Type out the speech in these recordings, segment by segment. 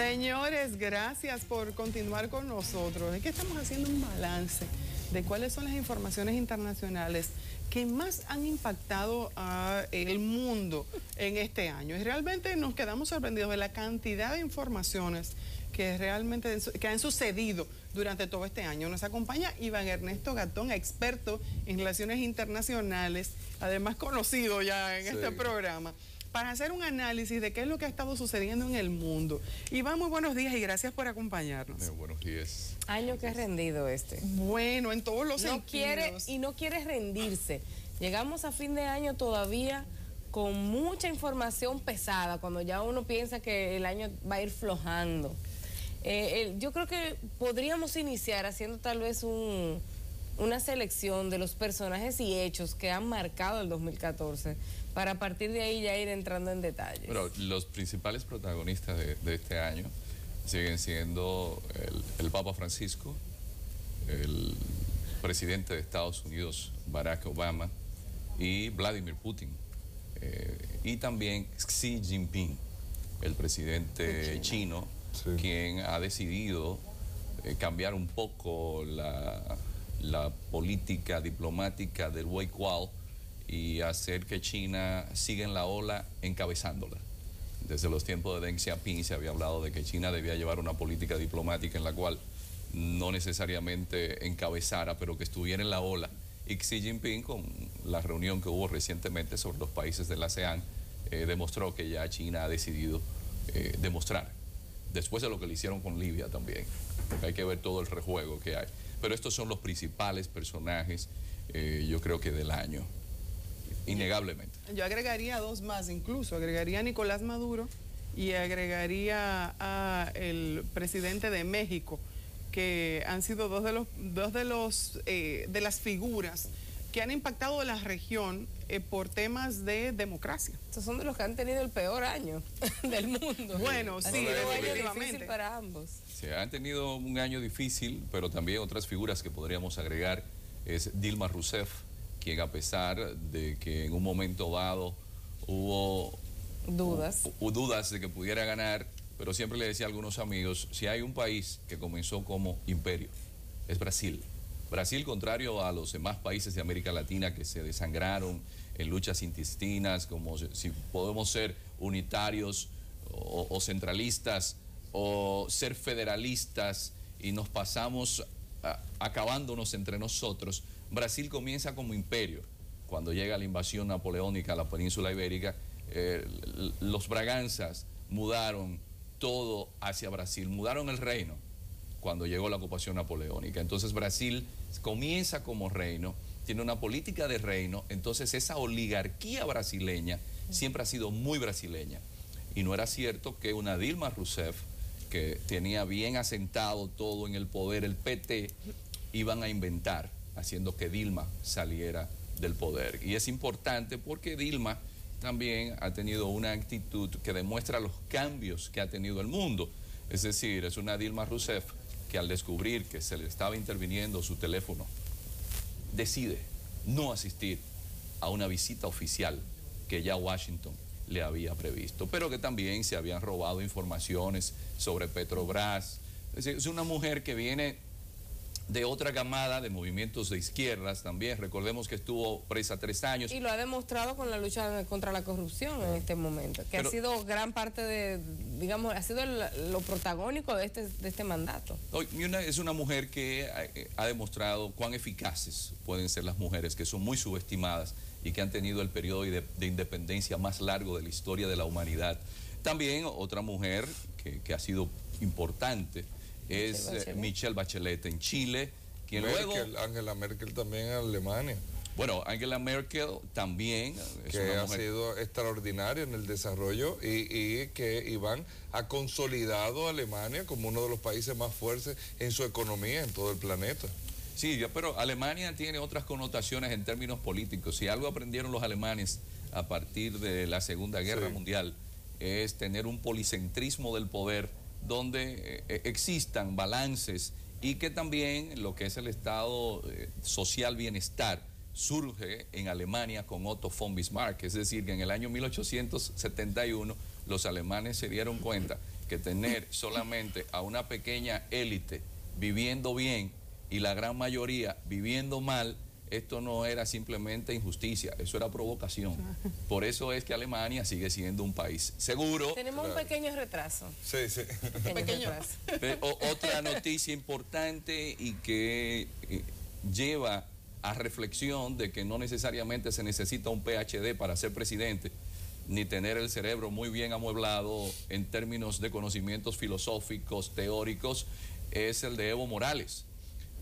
Señores, gracias por continuar con nosotros. Es que estamos haciendo un balance de cuáles son las informaciones internacionales que más han impactado al mundo en este año. Y realmente nos quedamos sorprendidos de la cantidad de informaciones que realmente han sucedido durante todo este año. Nos acompaña Iván Ernesto Gatón, experto en relaciones internacionales, además conocido ya en este programa, para hacer un análisis de qué es lo que ha estado sucediendo en el mundo. Iván, muy buenos días y gracias por acompañarnos. Buenos días. Año que es rendido este. Bueno, en todos los sentidos. No quiere rendirse. Llegamos a fin de año todavía con mucha información pesada, cuando ya uno piensa que el año va a ir flojando. Yo creo que podríamos iniciar haciendo tal vez una selección de los personajes y hechos que han marcado el 2014, para a partir de ahí ya ir entrando en detalles. Bueno, los principales protagonistas de este año siguen siendo el Papa Francisco, el presidente de Estados Unidos, Barack Obama, y Vladimir Putin, y también Xi Jinping, el presidente chino, quien ha decidido cambiar un poco la política diplomática del Weiquao y hacer que China siga en la ola encabezándola. Desde los tiempos de Deng Xiaoping se había hablado de que China debía llevar una política diplomática en la cual no necesariamente encabezara, pero que estuviera en la ola. Y Xi Jinping, con la reunión que hubo recientemente sobre los países del ASEAN, demostró que ya China ha decidido demostrar, después de lo que le hicieron con Libia también, porque hay que ver todo el rejuego que hay. Pero estos son los principales personajes, yo creo que del año, innegablemente. Yo agregaría dos más, incluso agregaría a Nicolás Maduro y agregaría a el presidente de México, que han sido dos de las figuras que han impactado a la región por temas de democracia. Estos son de los que han tenido el peor año del mundo. Bueno, sí, definitivamente. Difícil para ambos. Sí, han tenido un año difícil, pero también otras figuras que podríamos agregar es Dilma Rousseff, quien, a pesar de que en un momento dado hubo dudas de que pudiera ganar, pero siempre le decía a algunos amigos, si hay un país que comenzó como imperio, es Brasil. Brasil, contrario a los demás países de América Latina que se desangraron en luchas intestinas, como si podemos ser unitarios o centralistas o ser federalistas y nos pasamos acabándonos entre nosotros. Brasil comienza como imperio. Cuando llega la invasión napoleónica a la península ibérica, los Braganzas mudaron todo hacia Brasil, mudaron el reino cuando llegó la ocupación napoleónica. Entonces Brasil comienza como reino, tiene una política de reino, entonces esa oligarquía brasileña siempre ha sido muy brasileña. Y no era cierto que una Dilma Rousseff, que tenía bien asentado todo en el poder, el PT, iban a inventar, haciendo que Dilma saliera del poder. Y es importante porque Dilma también ha tenido una actitud que demuestra los cambios que ha tenido el mundo. Es decir, es una Dilma Rousseff que al descubrir que se le estaba interviniendo su teléfono, decide no asistir a una visita oficial que ya Washington le había previsto, pero que también se habían robado informaciones sobre Petrobras. Es decir, es una mujer que viene de otra camada de movimientos de izquierdas también. Recordemos que estuvo presa 3 años. Y lo ha demostrado con la lucha contra la corrupción en este momento, que ha sido gran parte de, digamos, ha sido lo protagónico de este mandato. Es una mujer que ha demostrado cuán eficaces pueden ser las mujeres, que son muy subestimadas y que han tenido el periodo de independencia más largo de la historia de la humanidad. También otra mujer que ha sido importante es Michelle Bachelet en Chile, quien Angela Merkel también en Alemania. Bueno, Angela Merkel también es que ha sido extraordinaria en el desarrollo y que Iván ha consolidado a Alemania como uno de los países más fuertes en su economía en todo el planeta. Sí, pero Alemania tiene otras connotaciones en términos políticos. Si algo aprendieron los alemanes a partir de la Segunda Guerra Mundial es tener un policentrismo del poder donde existan balances y que también lo que es el estado social bienestar surge en Alemania con Otto von Bismarck. Es decir, que en el año 1871 los alemanes se dieron cuenta que que tener solamente a una pequeña élite viviendo bien y la gran mayoría viviendo mal, esto no era simplemente injusticia, eso era provocación. Por eso es que Alemania sigue siendo un país seguro. Tenemos un pequeño retraso. Sí, sí. Pequeño retraso. Otra noticia importante y que lleva a reflexión de que no necesariamente se necesita un PhD para ser presidente, ni tener el cerebro muy bien amueblado en términos de conocimientos filosóficos, teóricos, es el de Evo Morales.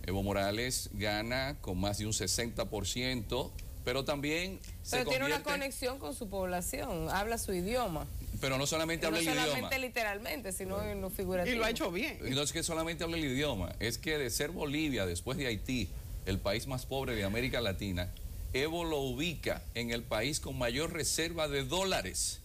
Evo Morales gana con más de un 60%, pero también pero tiene una conexión con su población, habla su idioma. Pero no solamente habla el idioma. No solamente literalmente, sino en lo figurativo. Y lo ha hecho bien. Y no es que solamente habla el idioma, es que de ser Bolivia, después de Haití, el país más pobre de América Latina, Evo lo ubica en el país con mayor reserva de dólares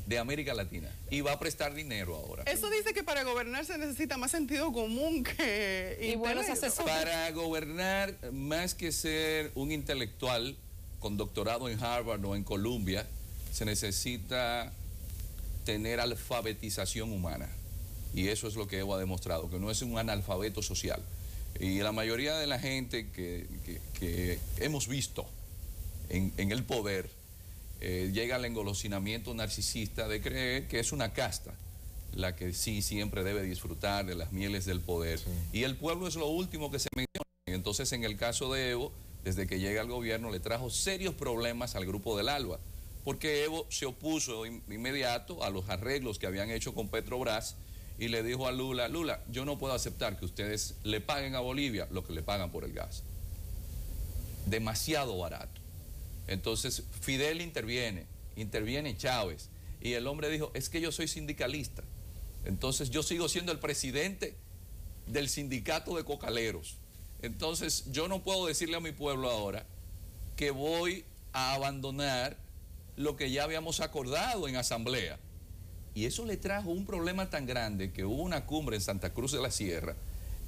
de América Latina y va a prestar dinero ahora. Eso dice que para gobernar se necesita más sentido común que y buenos asesores. Para gobernar, más que ser un intelectual con doctorado en Harvard o en Columbia, se necesita tener alfabetización humana. Y eso es lo que Evo ha demostrado, que no es un analfabeto social. Y la mayoría de la gente que hemos visto en el poder, llega al engolosinamiento narcisista de creer que es una casta la que sí siempre debe disfrutar de las mieles del poder. Sí. Y el pueblo es lo último que se menciona. Entonces, en el caso de Evo, desde que llega al gobierno, le trajo serios problemas al grupo del ALBA, porque Evo se opuso inmediato a los arreglos que habían hecho con Petrobras y le dijo a Lula, Lula, yo no puedo aceptar que ustedes le paguen a Bolivia lo que le pagan por el gas. Demasiado barato. Entonces Fidel interviene Chávez, y el hombre dijo, es que yo soy sindicalista, entonces yo sigo siendo el presidente del sindicato de cocaleros, entonces yo no puedo decirle a mi pueblo ahora que voy a abandonar lo que ya habíamos acordado en asamblea. Y eso le trajo un problema tan grande que hubo una cumbre en Santa Cruz de la Sierra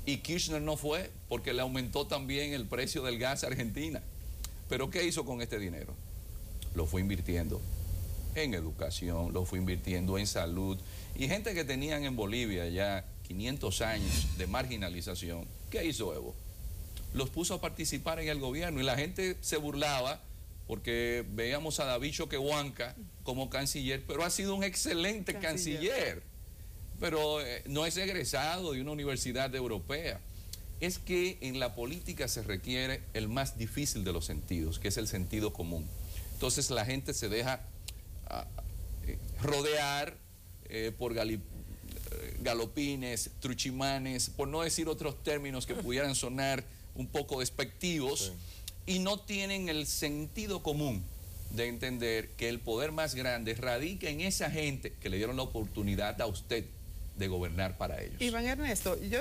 y Kirchner no fue porque le aumentó también el precio del gas a Argentina. ¿Pero qué hizo con este dinero? Lo fue invirtiendo en educación, lo fue invirtiendo en salud. Y gente que tenían en Bolivia ya 500 años de marginalización, ¿qué hizo Evo? Los puso a participar en el gobierno y la gente se burlaba porque veíamos a David Choquehuanca como canciller, pero ha sido un excelente canciller. Pero no es egresado de una universidad europea. Es que en la política se requiere el más difícil de los sentidos, que es el sentido común. Entonces la gente se deja rodear por galopines, truchimanes, por no decir otros términos que pudieran sonar un poco despectivos, sí. Y no tienen el sentido común de entender que el poder más grande radica en esa gente que le dieron la oportunidad a usted de gobernar para ellos. Iván Ernesto, yo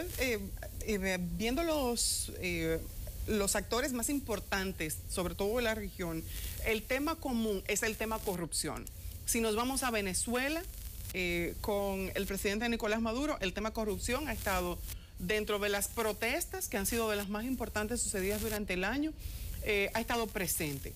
viendo los actores más importantes, sobre todo en la región, el tema común es el tema corrupción. Si nos vamos a Venezuela, con el presidente Nicolás Maduro, el tema corrupción ha estado dentro de las protestas, que han sido de las más importantes sucedidas durante el año, ha estado presente.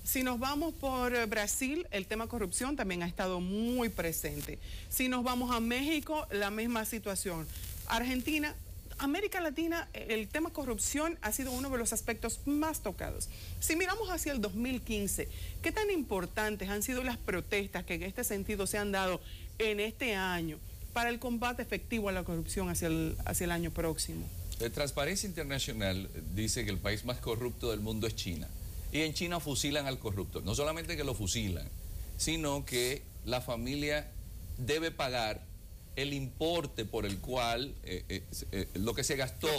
Si nos vamos por Brasil, el tema corrupción también ha estado muy presente. Si nos vamos a México, la misma situación. Argentina, América Latina, el tema corrupción ha sido uno de los aspectos más tocados. Si miramos hacia el 2015, ¿qué tan importantes han sido las protestas que en este sentido se han dado en este año para el combate efectivo a la corrupción hacia el año próximo? Transparencia Internacional dice que el país más corrupto del mundo es China. Y en China fusilan al corrupto. No solamente que lo fusilan, sino que la familia debe pagar el importe por el cual lo que se gastó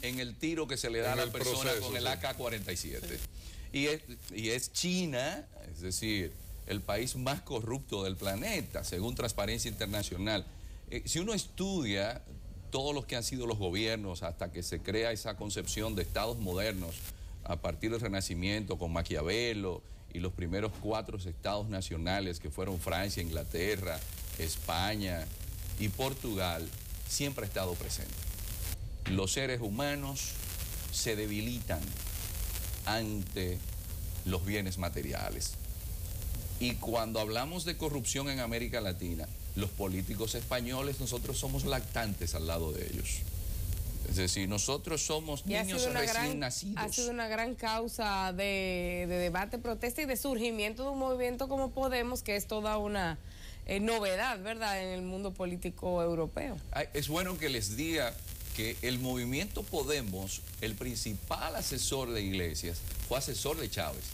en el tiro que se le da a la persona con el AK-47. Sí. Y es China, es decir, el país más corrupto del planeta, según Transparencia Internacional. Si uno estudia todos los que han sido los gobiernos hasta que se crea esa concepción de estados modernos, a partir del Renacimiento con Maquiavelo y los primeros 4 estados nacionales que fueron Francia, Inglaterra, España y Portugal, siempre ha estado presente. Los seres humanos se debilitan ante los bienes materiales. Y cuando hablamos de corrupción en América Latina, Los políticos españoles, nosotros somos lactantes al lado de ellos. Es decir, nosotros somos niños recién nacidos. Ha sido una gran causa de debate, protesta y de surgimiento de un movimiento como Podemos, que es toda una novedad, ¿verdad?, en el mundo político europeo. Es bueno que les diga que el movimiento Podemos, el principal asesor de Iglesias, fue asesor de Chávez.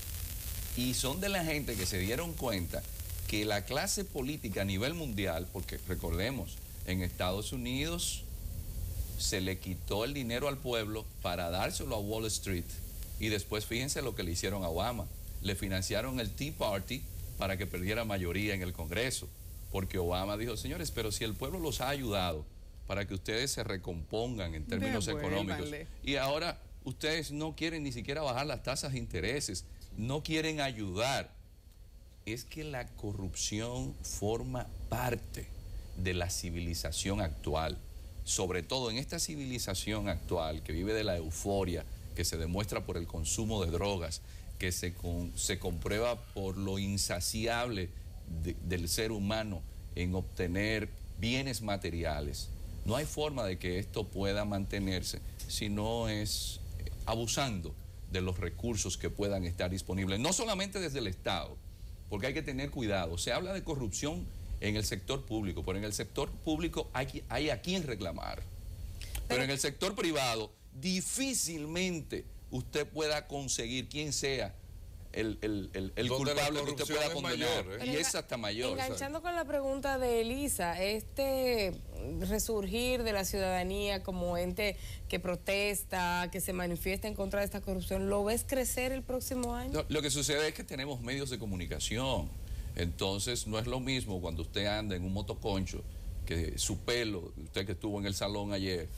Y son de la gente que se dieron cuenta que la clase política a nivel mundial, porque recordemos, en Estados Unidos se le quitó el dinero al pueblo para dárselo a Wall Street, y después fíjense lo que le hicieron a Obama. Le financiaron el Tea Party para que perdiera mayoría en el Congreso, porque Obama dijo, señores, pero si el pueblo los ha ayudado para que ustedes se recompongan en términos económicos, y ahora ustedes no quieren ni siquiera bajar las tasas de intereses, no quieren ayudar. Es que la corrupción forma parte de la civilización actual, sobre todo en esta civilización actual que vive de la euforia, que se demuestra por el consumo de drogas, que se comprueba por lo insaciable del ser humano en obtener bienes materiales. No hay forma de que esto pueda mantenerse si no es abusando de los recursos que puedan estar disponibles, no solamente desde el Estado, porque hay que tener cuidado. Se habla de corrupción en el sector público, pero en el sector público hay a quien reclamar. Pero en el sector privado difícilmente usted pueda conseguir quien sea el culpable que usted pueda condenar, y es hasta mayor. Enganchando con la pregunta de Elisa, este resurgir de la ciudadanía como ente que protesta, que se manifiesta en contra de esta corrupción, ¿lo ves crecer el próximo año? No, lo que sucede es que tenemos medios de comunicación, entonces no es lo mismo cuando usted anda en un motoconcho, que su pelo, usted que estuvo en el salón ayer,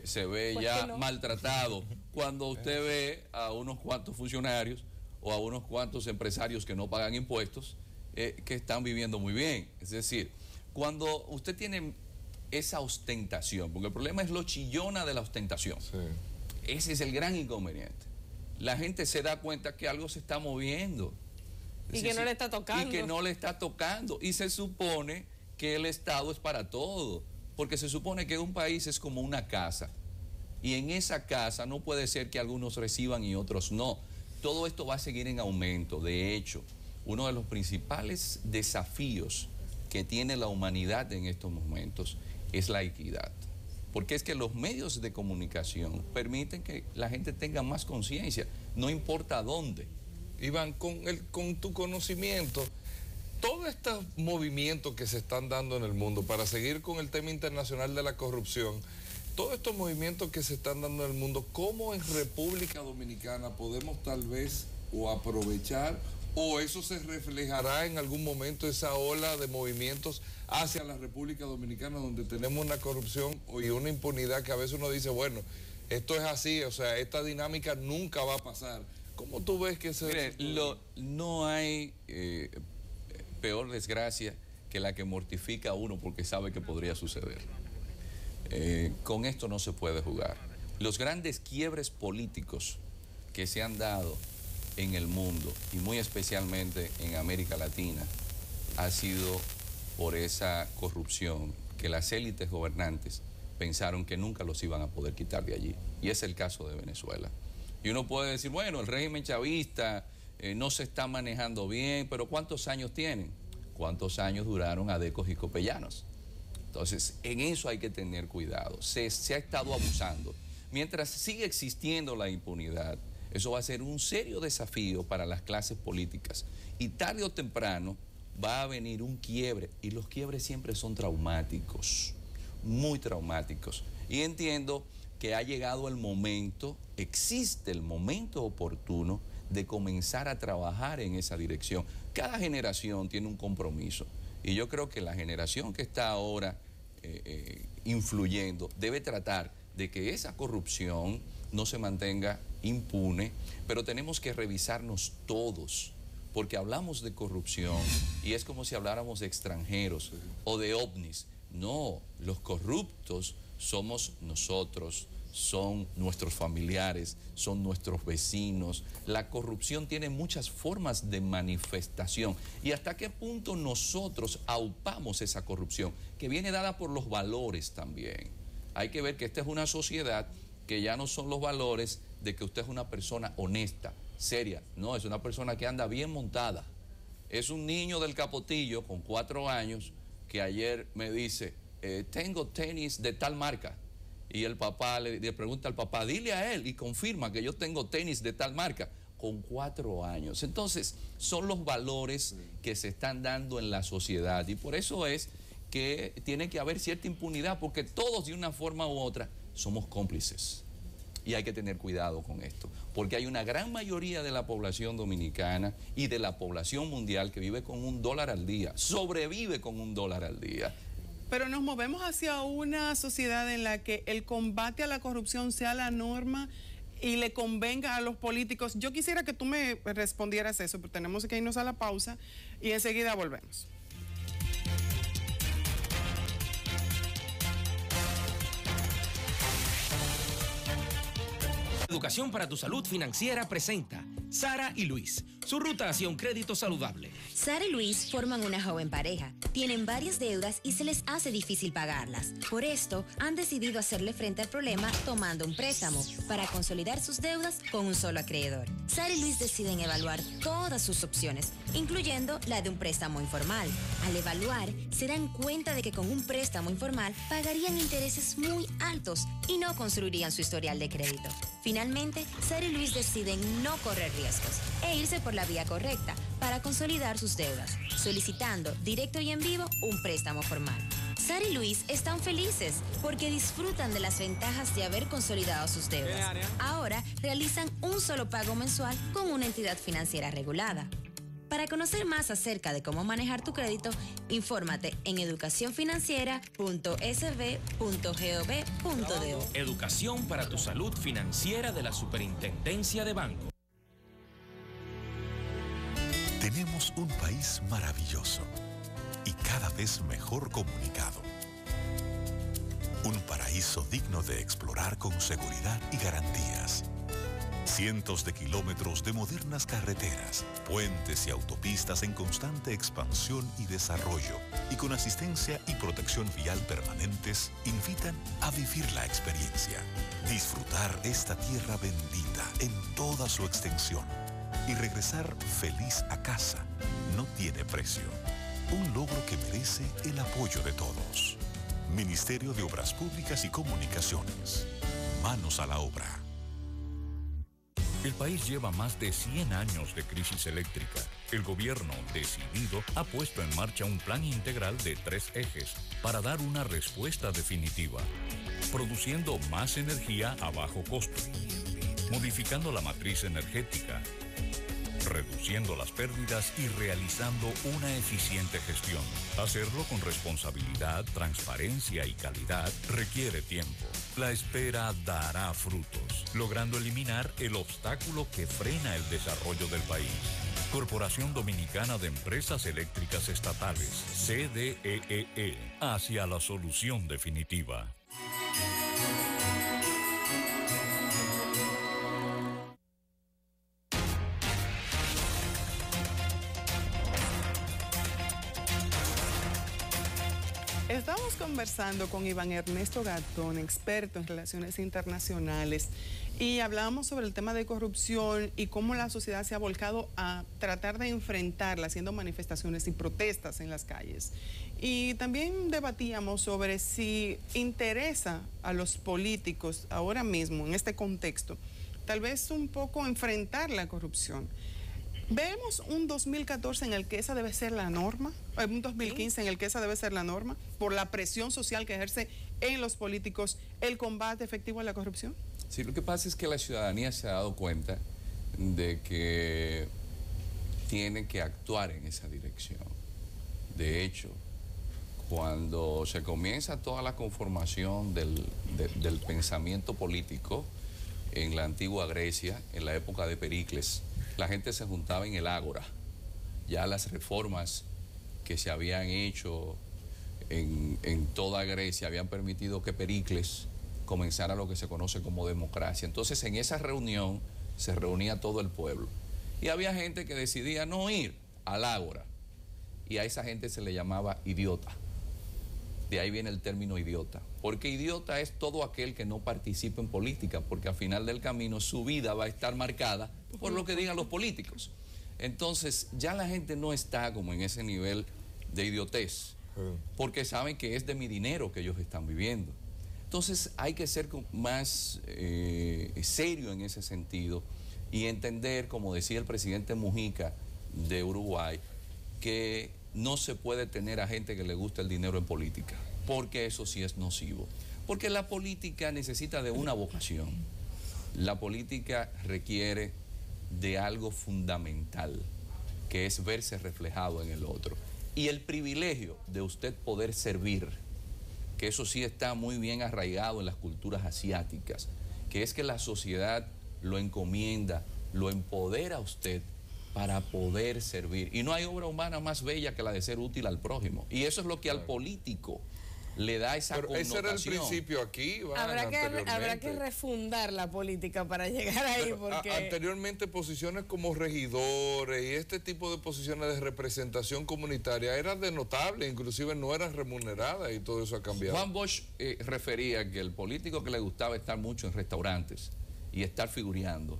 se ve ya maltratado, cuando usted ve a unos cuantos funcionarios o a unos cuantos empresarios que no pagan impuestos, que están viviendo muy bien. Es decir, cuando usted tiene esa ostentación, porque el problema es lo chillona de la ostentación, sí. Ese es el gran inconveniente. La gente se da cuenta que algo se está moviendo. Y que no le está tocando. Y que no le está tocando. Y se supone que el Estado es para todo, porque se supone que un país es como una casa, y en esa casa no puede ser que algunos reciban y otros no. Todo esto va a seguir en aumento. De hecho, uno de los principales desafíos que tiene la humanidad en estos momentos es la equidad. Porque es que los medios de comunicación permiten que la gente tenga más conciencia, no importa dónde. Iván, con tu conocimiento, todos estos movimientos que se están dando en el mundo, para seguir con el tema internacional de la corrupción, todos estos movimientos que se están dando en el mundo, ¿cómo en República Dominicana podemos tal vez o aprovechar, o eso se reflejará en algún momento, esa ola de movimientos hacia la República Dominicana, donde tenemos una corrupción y una impunidad que a veces uno dice, bueno, esto es así, o sea, esta dinámica nunca va a pasar? ¿Cómo tú ves que se... Mire, no hay peor desgracia que la que mortifica a uno porque sabe que podría suceder. Con esto no se puede jugar. Los grandes quiebres políticos que se han dado en el mundo, y muy especialmente en América Latina, ha sido por esa corrupción que las élites gobernantes pensaron que nunca los iban a poder quitar de allí. Y es el caso de Venezuela. Y uno puede decir, bueno, el régimen chavista no se está manejando bien, pero ¿cuántos años tienen? ¿Cuántos años duraron Adecos y Copellanos? Entonces, en eso hay que tener cuidado. Se ha estado abusando. Mientras sigue existiendo la impunidad, eso va a ser un serio desafío para las clases políticas. Y tarde o temprano va a venir un quiebre, y los quiebres siempre son traumáticos, muy traumáticos. Y entiendo que ha llegado el momento, existe el momento oportuno de comenzar a trabajar en esa dirección. Cada generación tiene un compromiso, y yo creo que la generación que está ahora influyendo debe tratar de que esa corrupción no se mantenga impune, pero tenemos que revisarnos todos, porque hablamos de corrupción y es como si habláramos de extranjeros o de ovnis. No, los corruptos somos nosotros, son nuestros familiares, son nuestros vecinos. La corrupción tiene muchas formas de manifestación. ¿Y hasta qué punto nosotros aupamos esa corrupción? Que viene dada por los valores también. Hay que ver que esta es una sociedad que ya no son los valores de que usted es una persona honesta, seria. No, es una persona que anda bien montada. Es un niño del Capotillo con 4 años que ayer me dice, tengo tenis de tal marca. Y el papá le pregunta al papá, dile a él y confirma que yo tengo tenis de tal marca, con 4 años. Entonces, son los valores que se están dando en la sociedad y por eso es que tiene que haber cierta impunidad, porque todos de una forma u otra somos cómplices. Y hay que tener cuidado con esto, porque hay una gran mayoría de la población dominicana y de la población mundial que vive con $1 al día, sobrevive con $1 al día. Pero nos movemos hacia una sociedad en la que el combate a la corrupción sea la norma y le convenga a los políticos. Yo quisiera que tú me respondieras eso, pero tenemos que irnos a la pausa y enseguida volvemos. Educación para tu Salud Financiera presenta Sara y Luis, su ruta hacia un crédito saludable. Sara y Luis forman una joven pareja. Tienen varias deudas y se les hace difícil pagarlas. Por esto, han decidido hacerle frente al problema tomando un préstamo para consolidar sus deudas con un solo acreedor. Sara y Luis deciden evaluar todas sus opciones, incluyendo la de un préstamo informal. Al evaluar, se dan cuenta de que con un préstamo informal pagarían intereses muy altos y no construirían su historial de crédito. Finalmente, Sara y Luis deciden no correr riesgos e irse por la vía correcta para consolidar sus deudas, solicitando directo y en vivo un préstamo formal. Sara y Luis están felices porque disfrutan de las ventajas de haber consolidado sus deudas. Ahora realizan un solo pago mensual con una entidad financiera regulada. Para conocer más acerca de cómo manejar tu crédito, infórmate en educacionfinanciera.sb.gov.do. Educación para tu Salud Financiera de la Superintendencia de Bancos. Tenemos un país maravilloso y cada vez mejor comunicado. Un paraíso digno de explorar con seguridad y garantías. Cientos de kilómetros de modernas carreteras, puentes y autopistas en constante expansión y desarrollo y con asistencia y protección vial permanentes invitan a vivir la experiencia. Disfrutar esta tierra bendita en toda su extensión y regresar feliz a casa no tiene precio. Un logro que merece el apoyo de todos. Ministerio de Obras Públicas y Comunicaciones. Manos a la obra. El país lleva más de 100 años de crisis eléctrica. El gobierno, decidido, ha puesto en marcha un plan integral de 3 ejes para dar una respuesta definitiva, produciendo más energía a bajo costo, modificando la matriz energética, reduciendo las pérdidas y realizando una eficiente gestión. Hacerlo con responsabilidad, transparencia y calidad requiere tiempo. La espera dará frutos, logrando eliminar el obstáculo que frena el desarrollo del país. Corporación Dominicana de Empresas Eléctricas Estatales, CDEE, hacia la solución definitiva. Estamos conversando con Iván Ernesto Gatón, experto en relaciones internacionales, y hablábamos sobre el tema de corrupción y cómo la sociedad se ha volcado a tratar de enfrentarla haciendo manifestaciones y protestas en las calles. Y también debatíamos sobre si interesa a los políticos ahora mismo, en este contexto, tal vez un poco enfrentar la corrupción. ¿Vemos un 2014 en el que esa debe ser la norma? ¿Un 2015 en el que esa debe ser la norma? ¿Por la presión social que ejerce en los políticos el combate efectivo a la corrupción? Sí, lo que pasa es que la ciudadanía se ha dado cuenta de que tiene que actuar en esa dirección. De hecho, cuando se comienza toda la conformación del pensamiento político en la antigua Grecia, en la época de Pericles, la gente se juntaba en el ágora. Ya las reformas que se habían hecho en toda Grecia habían permitido que Pericles comenzara lo que se conoce como democracia. Entonces en esa reunión se reunía todo el pueblo y había gente que decidía no ir al ágora y a esa gente se le llamaba idiota. De ahí viene el término idiota, porque idiota es todo aquel que no participa en política, porque al final del camino su vida va a estar marcada por lo que digan los políticos. Entonces ya la gente no está como en ese nivel de idiotez, porque saben que es de mi dinero que ellos están viviendo. Entonces hay que ser más serio en ese sentido y entender, como decía el presidente Mujica de Uruguay, que no se puede tener a gente que le gusta el dinero en política, porque eso sí es nocivo. Porque la política necesita de una vocación. La política requiere de algo fundamental, que es verse reflejado en el otro. Y el privilegio de usted poder servir, que eso sí está muy bien arraigado en las culturas asiáticas, que es que la sociedad lo encomienda, lo empodera a usted para poder servir. Y no hay obra humana más bella que la de ser útil al prójimo. Y eso es lo que al político le da esa connotación. Ese era el principio aquí, habrá que refundar la política para llegar ahí. Pero, porque anteriormente posiciones como regidores y este tipo de posiciones de representación comunitaria eran de notable, inclusive no eran remuneradas y todo eso ha cambiado. Juan Bosch refería que el político que le gustaba estar mucho en restaurantes y estar figureando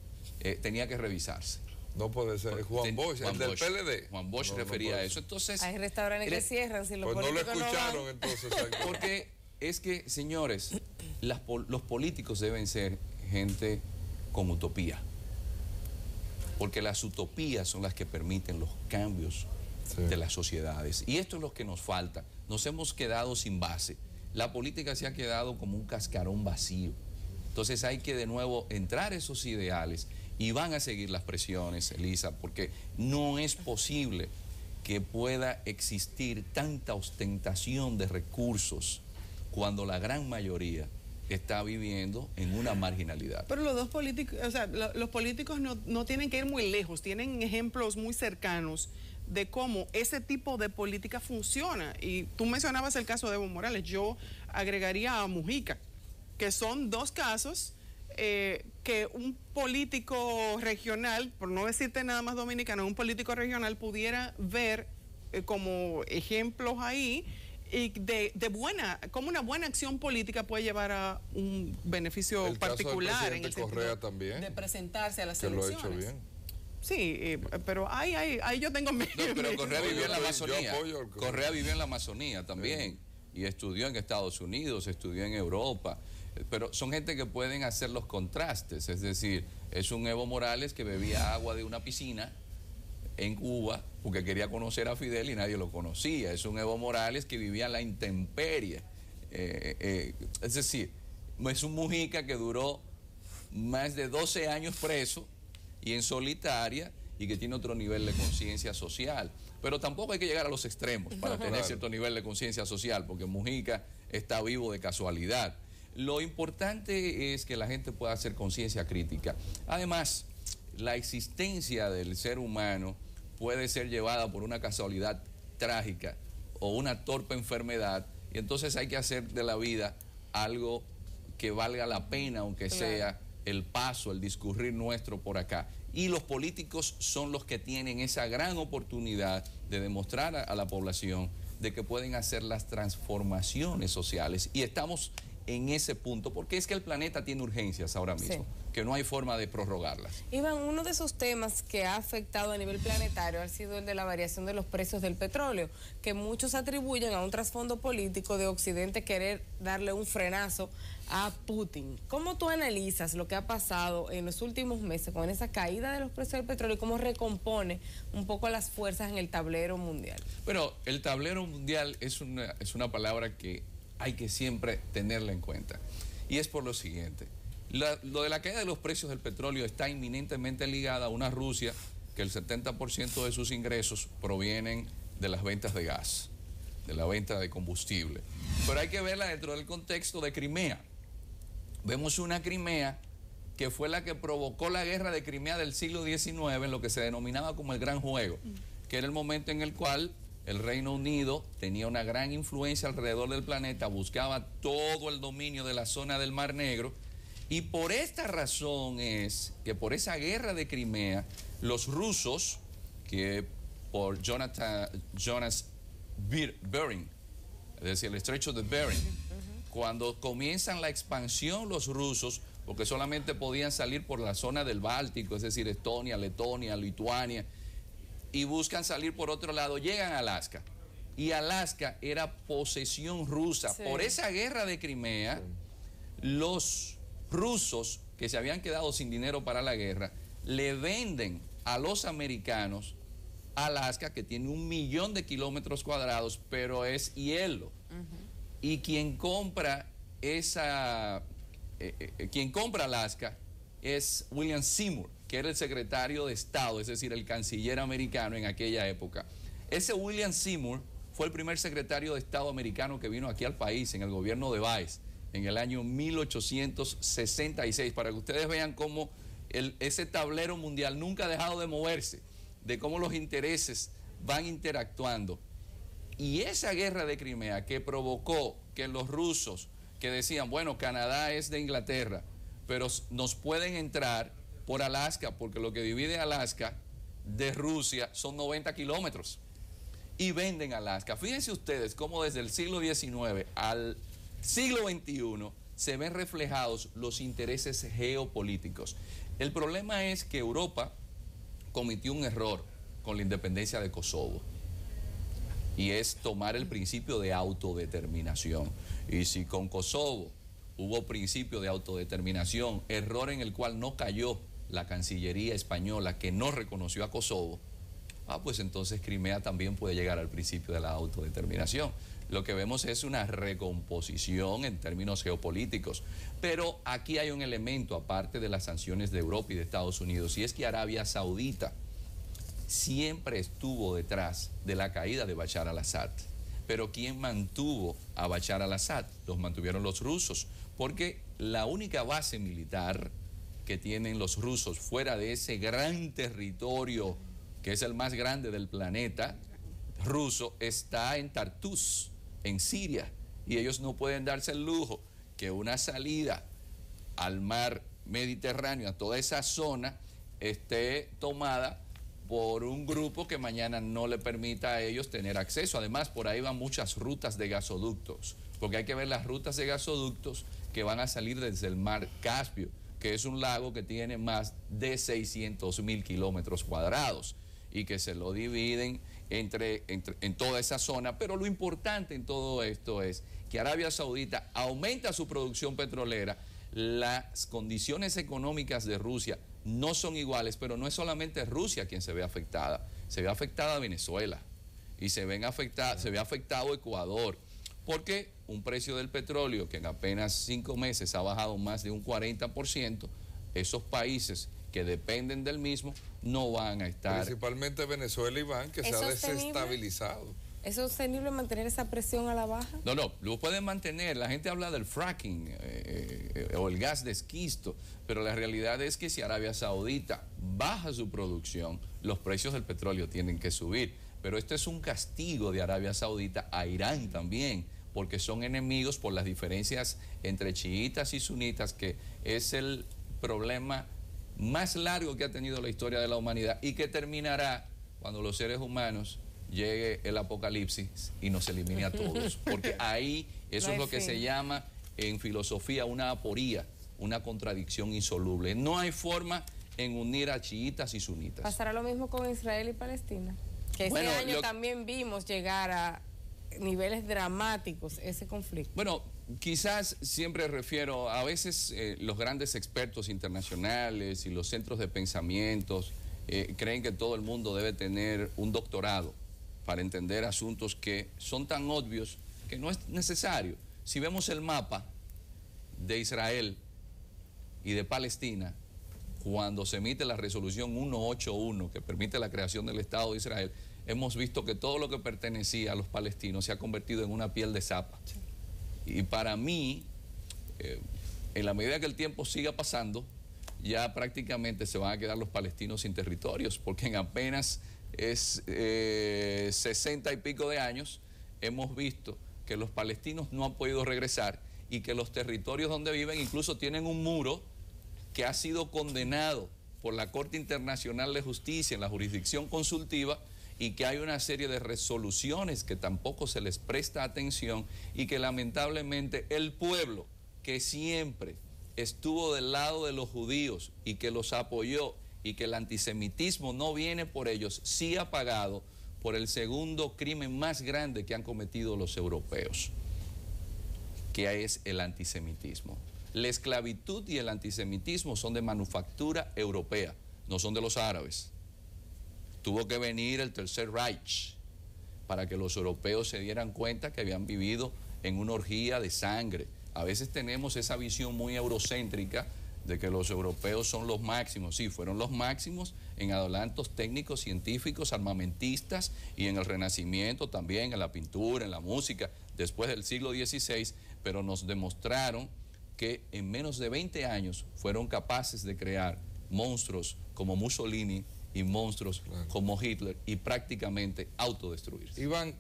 tenía que revisarse. No puede ser, Juan Bosch, el del PLD. Juan Bosch refería a eso. Entonces, hay restaurantes que cierran si los pues políticos no lo escucharon entonces. Porque es que, señores, los políticos deben ser gente con utopía. Porque las utopías son las que permiten los cambios de las sociedades. Y esto es lo que nos falta. Nos hemos quedado sin base. La política se ha quedado como un cascarón vacío. Entonces hay que de nuevo entrar esos ideales. Y van a seguir las presiones, Elisa, porque no es posible que pueda existir tanta ostentación de recursos cuando la gran mayoría está viviendo en una marginalidad. Pero los dos políticos, o sea, los políticos no tienen que ir muy lejos, tienen ejemplos muy cercanos de cómo ese tipo de política funciona. Y tú mencionabas el caso de Evo Morales, yo agregaría a Mujica, que son dos casos que un político regional, por no decirte nada más dominicano, un político regional pudiera ver como ejemplos ahí y de buena, como una buena acción política puede llevar a un beneficio particular en el Correa también, de presentarse a las que elecciones. Lo ha hecho bien. Sí, pero ahí yo tengo pero Correa vivió en la Amazonía. Correa vivió en la Amazonía también y estudió en Estados Unidos, estudió en Europa. Pero son gente que pueden hacer los contrastes, es decir, es un Evo Morales que bebía agua de una piscina en Cuba porque quería conocer a Fidel y nadie lo conocía. Es un Evo Morales que vivía en la intemperie. Es decir, es un Mujica que duró más de 12 años preso y en solitaria y que tiene otro nivel de conciencia social. Pero tampoco hay que llegar a los extremos para tener cierto nivel de conciencia social, porque Mujica está vivo de casualidad. Lo importante es que la gente pueda hacer conciencia crítica. Además, la existencia del ser humano puede ser llevada por una casualidad trágica o una torpe enfermedad, y entonces hay que hacer de la vida algo que valga la pena, aunque sea el paso, el discurrir nuestro por acá. Y los políticos son los que tienen esa gran oportunidad de demostrar a la población de que pueden hacer las transformaciones sociales. Y estamos en ese punto, porque es que el planeta tiene urgencias ahora mismo, que no hay forma de prorrogarlas. Iván, uno de esos temas que ha afectado a nivel planetario ha sido el de la variación de los precios del petróleo, que muchos atribuyen a un trasfondo político de Occidente querer darle un frenazo a Putin. ¿Cómo tú analizas lo que ha pasado en los últimos meses con esa caída de los precios del petróleo y cómo recompone un poco las fuerzas en el tablero mundial? Bueno, el tablero mundial es una palabra que hay que siempre tenerla en cuenta. Y es por lo siguiente. Lo de la caída de los precios del petróleo está inminentemente ligada a una Rusia que el 70% de sus ingresos provienen de las ventas de gas, de la venta de combustible. Pero hay que verla dentro del contexto de Crimea. Vemos una Crimea que fue la que provocó la guerra de Crimea del siglo XIX, en lo que se denominaba como el Gran Juego, que era el momento en el cual el Reino Unido tenía una gran influencia alrededor del planeta, buscaba todo el dominio de la zona del Mar Negro, y por esta razón es que por esa guerra de Crimea, los rusos, que por Jonas Bering, es decir, el estrecho de Bering, cuando comienzan la expansión los rusos, porque solamente podían salir por la zona del Báltico, es decir, Estonia, Letonia, Lituania, y buscan salir por otro lado, llegan a Alaska. Y Alaska era posesión rusa. Sí. Por esa guerra de Crimea, los rusos, que se habían quedado sin dinero para la guerra, le venden a los americanos Alaska, que tiene 1 millón de kilómetros cuadrados, pero es hielo. Y quien compra Alaska es William Seymour, que era el secretario de Estado, es decir, el canciller americano en aquella época. Ese William Seymour fue el primer secretario de Estado americano que vino aquí al país en el gobierno de Baez en el año 1866, para que ustedes vean cómo ese tablero mundial nunca ha dejado de moverse, de cómo los intereses van interactuando. Y esa guerra de Crimea que provocó que los rusos, que decían, bueno, Canadá es de Inglaterra, pero nos pueden entrar por Alaska, porque lo que divide Alaska de Rusia son 90 kilómetros, y venden Alaska. Fíjense ustedes cómo desde el siglo XIX al siglo XXI se ven reflejados los intereses geopolíticos. El problema es que Europa cometió un error con la independencia de Kosovo, y es tomar el principio de autodeterminación. Y si con Kosovo hubo principio de autodeterminación, error en el cual no cayó la Cancillería española, que no reconoció a Kosovo, pues entonces Crimea también puede llegar al principio de la autodeterminación. Lo que vemos es una recomposición en términos geopolíticos. Pero aquí hay un elemento, aparte de las sanciones de Europa y de Estados Unidos, y es que Arabia Saudita siempre estuvo detrás de la caída de Bashar al-Assad. Pero ¿quién mantuvo a Bashar al-Assad? Los mantuvieron los rusos, porque la única base militar que tienen los rusos fuera de ese gran territorio, que es el más grande del planeta ruso, está en Tartus, en Siria, y ellos no pueden darse el lujo que una salida al mar Mediterráneo, a toda esa zona, esté tomada por un grupo que mañana no le permita a ellos tener acceso. Además, por ahí van muchas rutas de gasoductos, porque hay que ver las rutas de gasoductos que van a salir desde el mar Caspio, que es un lago que tiene más de 600.000 kilómetros cuadrados y que se lo dividen en toda esa zona. Pero lo importante en todo esto es que Arabia Saudita aumenta su producción petrolera, las condiciones económicas de Rusia no son iguales, pero no es solamente Rusia quien se ve afectada Venezuela, y se ve afectado Ecuador, porque un precio del petróleo que en apenas 5 meses ha bajado más de un 40%, esos países que dependen del mismo no van a estar... Principalmente Venezuela, Iván, que se ha desestabilizado. ¿Es sostenible mantener esa presión a la baja? No, lo pueden mantener. La gente habla del fracking o el gas de esquisto, pero la realidad es que si Arabia Saudita baja su producción, los precios del petróleo tienen que subir. Pero esto es un castigo de Arabia Saudita a Irán también, porque son enemigos por las diferencias entre chiitas y sunitas, que es el problema más largo que ha tenido la historia de la humanidad y que terminará cuando los seres humanos llegue el apocalipsis y nos elimine a todos, porque ahí eso es lo que se llama en filosofía una aporía, una contradicción insoluble. No hay forma en unir a chiitas y sunitas. ¿Pasará lo mismo con Israel y Palestina? Que este año también vimos llegar a niveles dramáticos ese conflicto. Bueno, quizás siempre refiero, a veces los grandes expertos internacionales y los centros de pensamientos creen que todo el mundo debe tener un doctorado para entender asuntos que son tan obvios que no es necesario. Si vemos el mapa de Israel y de Palestina, cuando se emite la resolución 181 que permite la creación del Estado de Israel, hemos visto que todo lo que pertenecía a los palestinos se ha convertido en una piel de zapa. Y para mí, en la medida que el tiempo siga pasando, ya prácticamente se van a quedar los palestinos sin territorios, porque en apenas 60 y pico de años hemos visto que los palestinos no han podido regresar y que los territorios donde viven incluso tienen un muro que ha sido condenado por la Corte Internacional de Justicia en la jurisdicción consultiva, y que hay una serie de resoluciones que tampoco se les presta atención y que lamentablemente el pueblo que siempre estuvo del lado de los judíos y que los apoyó y que el antisemitismo no viene por ellos, sí ha pagado por el segundo crimen más grande que han cometido los europeos, que es el antisemitismo. La esclavitud y el antisemitismo son de manufactura europea, no son de los árabes. Tuvo que venir el Tercer Reich para que los europeos se dieran cuenta que habían vivido en una orgía de sangre. A veces tenemos esa visión muy eurocéntrica de que los europeos son los máximos. Sí, fueron los máximos en adelantos técnicos, científicos, armamentistas, y en el Renacimiento también, en la pintura, en la música, después del siglo XVI, pero nos demostraron que en menos de 20 años fueron capaces de crear monstruos como Mussolini y monstruos como Hitler, y prácticamente autodestruirse. Iván,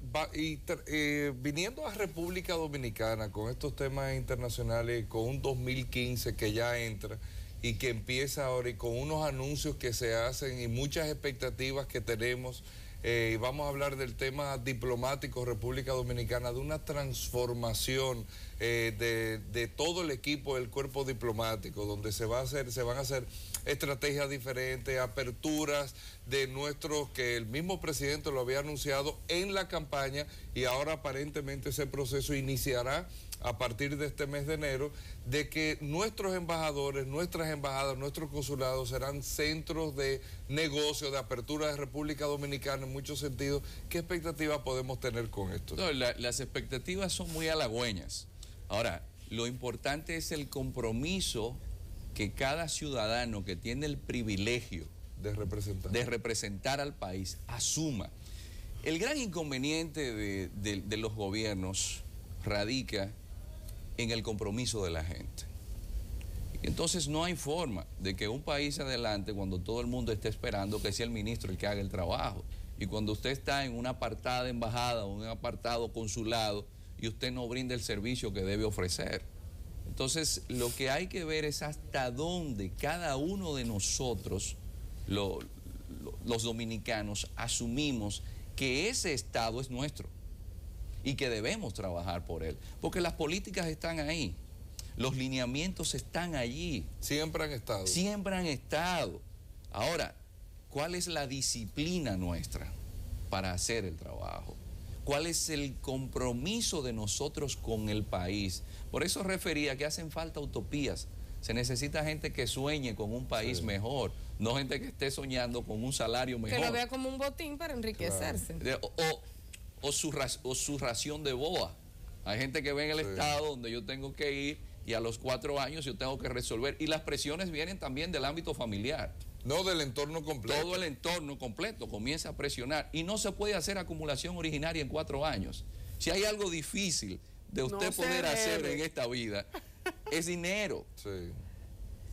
viniendo a República Dominicana con estos temas internacionales, con un 2015 que ya entra y que empieza ahora, y con unos anuncios que se hacen y muchas expectativas que tenemos, y vamos a hablar del tema diplomático, República Dominicana, de una transformación de todo el equipo del cuerpo diplomático, donde se van a hacer estrategias diferentes, aperturas de nuestros, que el mismo presidente lo había anunciado en la campaña, y ahora aparentemente ese proceso iniciará a partir de este mes de enero, de que nuestros embajadores, nuestras embajadas, nuestros consulados serán centros de negocio, de apertura de República Dominicana en muchos sentidos. ¿Qué expectativas podemos tener con esto? No, las expectativas son muy halagüeñas. Ahora, lo importante es el compromiso que cada ciudadano que tiene el privilegio de representar al país asuma. El gran inconveniente de los gobiernos radica en el compromiso de la gente. Entonces no hay forma de que un país adelante cuando todo el mundo esté esperando que sea el ministro el que haga el trabajo. Y cuando usted está en una apartada embajada o un apartado consulado y usted no brinda el servicio que debe ofrecer. Entonces lo que hay que ver es hasta dónde cada uno de nosotros, los dominicanos, asumimos que ese Estado es nuestro y que debemos trabajar por él, porque las políticas están ahí, los lineamientos están allí. Siempre han estado. Siempre han estado. Ahora, ¿cuál es la disciplina nuestra para hacer el trabajo? ¿Cuál es el compromiso de nosotros con el país? Por eso refería que hacen falta utopías. Se necesita gente que sueñe con un país mejor, no gente que esté soñando con un salario mejor. Que lo vea como un botín para enriquecerse. Claro. O su ración de boa. Hay gente que ve en el Estado donde yo tengo que ir y a los 4 años yo tengo que resolver. Y las presiones vienen también del ámbito familiar. No del entorno completo. Todo el entorno completo comienza a presionar. Y no se puede hacer acumulación originaria en 4 años. Si hay algo difícil de usted poder hacer en esta vida, es dinero. Sí.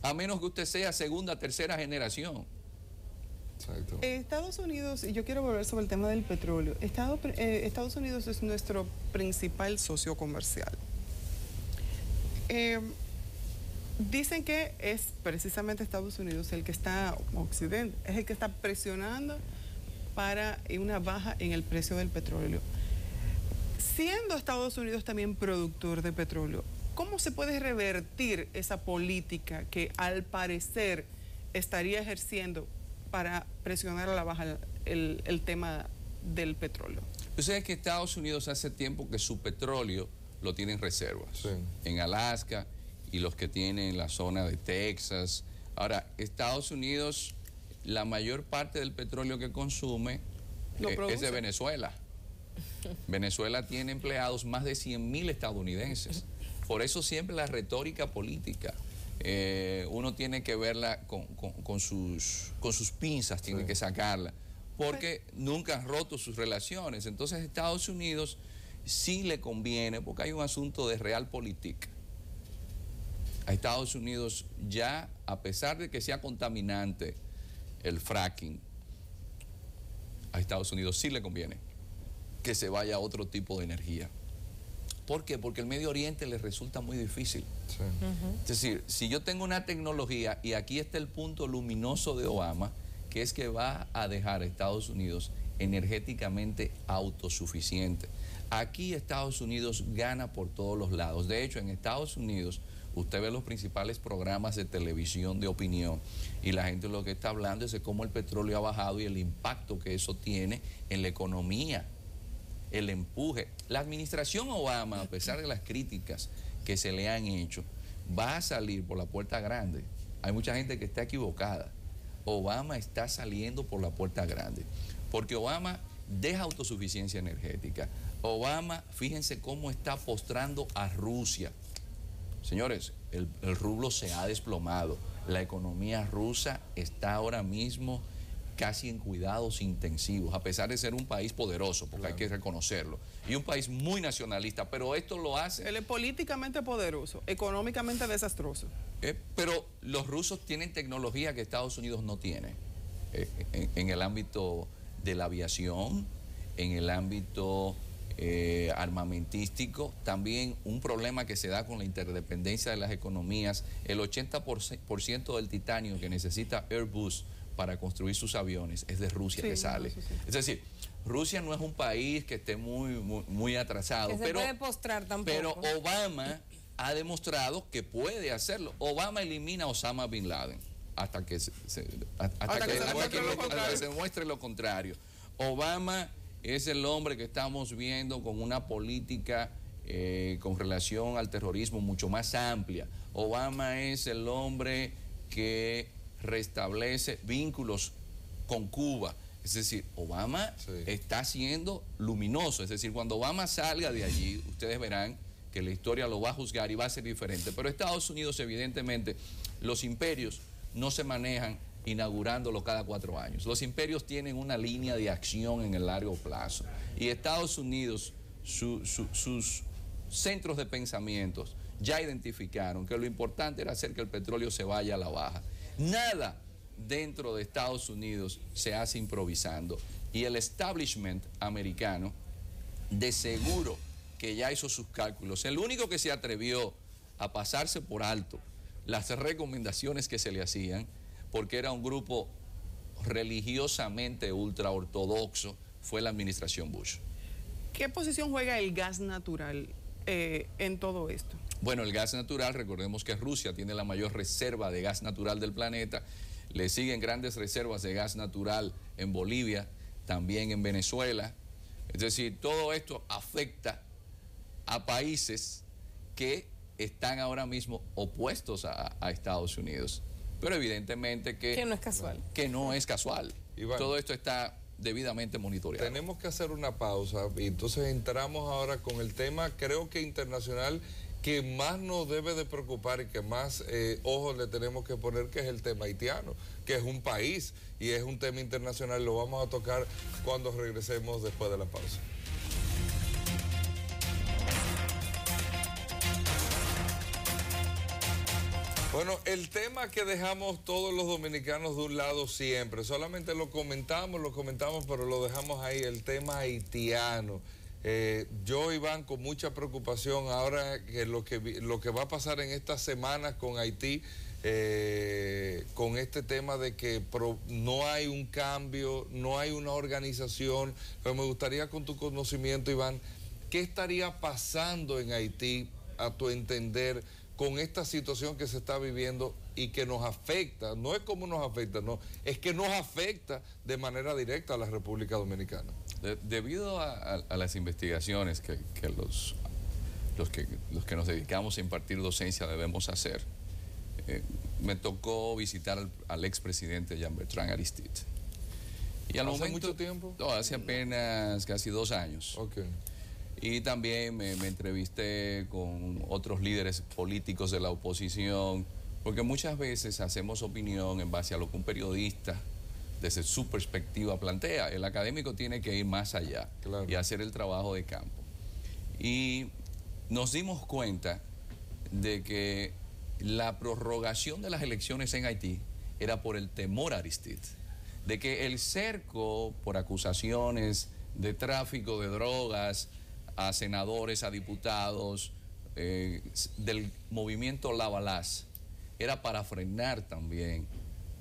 A menos que usted sea segunda, tercera generación. Exacto. Estados Unidos, y yo quiero volver sobre el tema del petróleo, Estados Unidos es nuestro principal socio comercial. Dicen que es precisamente Estados Unidos el que está, Occidente, es el que está presionando para una baja en el precio del petróleo. Siendo Estados Unidos también productor de petróleo, ¿cómo se puede revertir esa política que al parecer estaría ejerciendo para presionar a la baja el tema del petróleo? Usted sabe que Estados Unidos hace tiempo que su petróleo lo tiene en reservas, en Alaska, y los que tienen en la zona de Texas. Ahora, Estados Unidos, la mayor parte del petróleo que consume es de Venezuela. Venezuela tiene empleados más de 100.000 estadounidenses. Por eso siempre la retórica política, uno tiene que verla con sus pinzas, tiene que sacarla, porque nunca han roto sus relaciones. Entonces Estados Unidos sí le conviene, porque hay un asunto de realpolitik. A Estados Unidos ya, a pesar de que sea contaminante el fracking, a Estados Unidos sí le conviene que se vaya a otro tipo de energía. ¿Por qué? Porque el Medio Oriente les resulta muy difícil. Sí. Es decir, si yo tengo una tecnología, y aquí está el punto luminoso de Obama, que es que va a dejar a Estados Unidos energéticamente autosuficiente. Aquí Estados Unidos gana por todos los lados. De hecho, en Estados Unidos, usted ve los principales programas de televisión de opinión y la gente lo que está hablando es de cómo el petróleo ha bajado y el impacto que eso tiene en la economía, el empuje. La administración Obama, a pesar de las críticas que se le han hecho, va a salir por la puerta grande. Hay mucha gente que está equivocada. Obama está saliendo por la puerta grande, porque Obama deja autosuficiencia energética. Obama, fíjense cómo está postrando a Rusia. Señores, el rublo se ha desplomado. La economía rusa está ahora mismo casi en cuidados intensivos, a pesar de ser un país poderoso, porque hay que reconocerlo, y un país muy nacionalista, pero esto lo hace... Él es políticamente poderoso, económicamente desastroso. Pero los rusos tienen tecnología que Estados Unidos no tiene, en el ámbito de la aviación, en el ámbito armamentístico, también un problema que se da con la interdependencia de las economías. El 80% del titanio que necesita Airbus para construir sus aviones es de Rusia, sí, que sale. Sí. Es decir, Rusia no es un país que esté muy atrasado, que se puede postrar tampoco. Pero Obama ha demostrado que puede hacerlo. Obama elimina a Osama Bin Laden hasta que se muestre lo contrario. Obama es el hombre que estamos viendo con una política con relación al terrorismo mucho más amplia. Obama es el hombre que restablece vínculos con Cuba. Es decir, Obama está siendo luminoso. Es decir, cuando Obama salga de allí, ustedes verán que la historia lo va a juzgar y va a ser diferente. Pero Estados Unidos, evidentemente, los imperios no se manejan inaugurándolo cada 4 años. Los imperios tienen una línea de acción en el largo plazo. Y Estados Unidos, sus centros de pensamientos ya identificaron que lo importante era hacer que el petróleo se vaya a la baja. Nada dentro de Estados Unidos se hace improvisando. Y el establishment americano, de seguro que ya hizo sus cálculos. El único que se atrevió a pasarse por alto las recomendaciones que se le hacían, porque era un grupo religiosamente ultraortodoxo, fue la administración Bush. ¿Qué posición juega el gas natural en todo esto? Bueno, el gas natural, recordemos que Rusia tiene la mayor reserva de gas natural del planeta, le siguen grandes reservas de gas natural en Bolivia, también en Venezuela. Es decir, todo esto afecta a países que están ahora mismo opuestos a Estados Unidos. Pero evidentemente que no es casual. Que no es casual. Iván, todo esto está debidamente monitoreado. Tenemos que hacer una pausa y entonces entramos ahora con el tema, creo que internacional, que más nos debe de preocupar y que más ojos le tenemos que poner, que es el tema haitiano, que es un país y es un tema internacional. Lo vamos a tocar cuando regresemos después de la pausa. Bueno, el tema que dejamos todos los dominicanos de un lado siempre, solamente lo comentamos, pero lo dejamos ahí, el tema haitiano. Yo, Iván, con mucha preocupación ahora que lo que va a pasar en estas semanas con Haití, con este tema de que no hay un cambio, no hay una organización. Pero me gustaría, con tu conocimiento, Iván, ¿qué estaría pasando en Haití, a tu entender, con esta situación que se está viviendo y que nos afecta? No es como nos afecta, no, es que nos afecta de manera directa a la República Dominicana. Debido a las investigaciones que los que nos dedicamos a impartir docencia debemos hacer, me tocó visitar al expresidente Jean-Bertrand Aristide. Y al ¿Hace mucho tiempo? No, hace apenas casi 2 años. Okay. Y también me entrevisté con otros líderes políticos de la oposición, porque muchas veces hacemos opinión en base a lo que un periodista, desde su perspectiva, plantea. El académico tiene que ir más allá, claro, y hacer el trabajo de campo. Y nos dimos cuenta de que la prorrogación de las elecciones en Haití era por el temor a Aristide, de que el cerco por acusaciones de tráfico de drogas a senadores, a diputados, del movimiento Lavalas, era para frenar también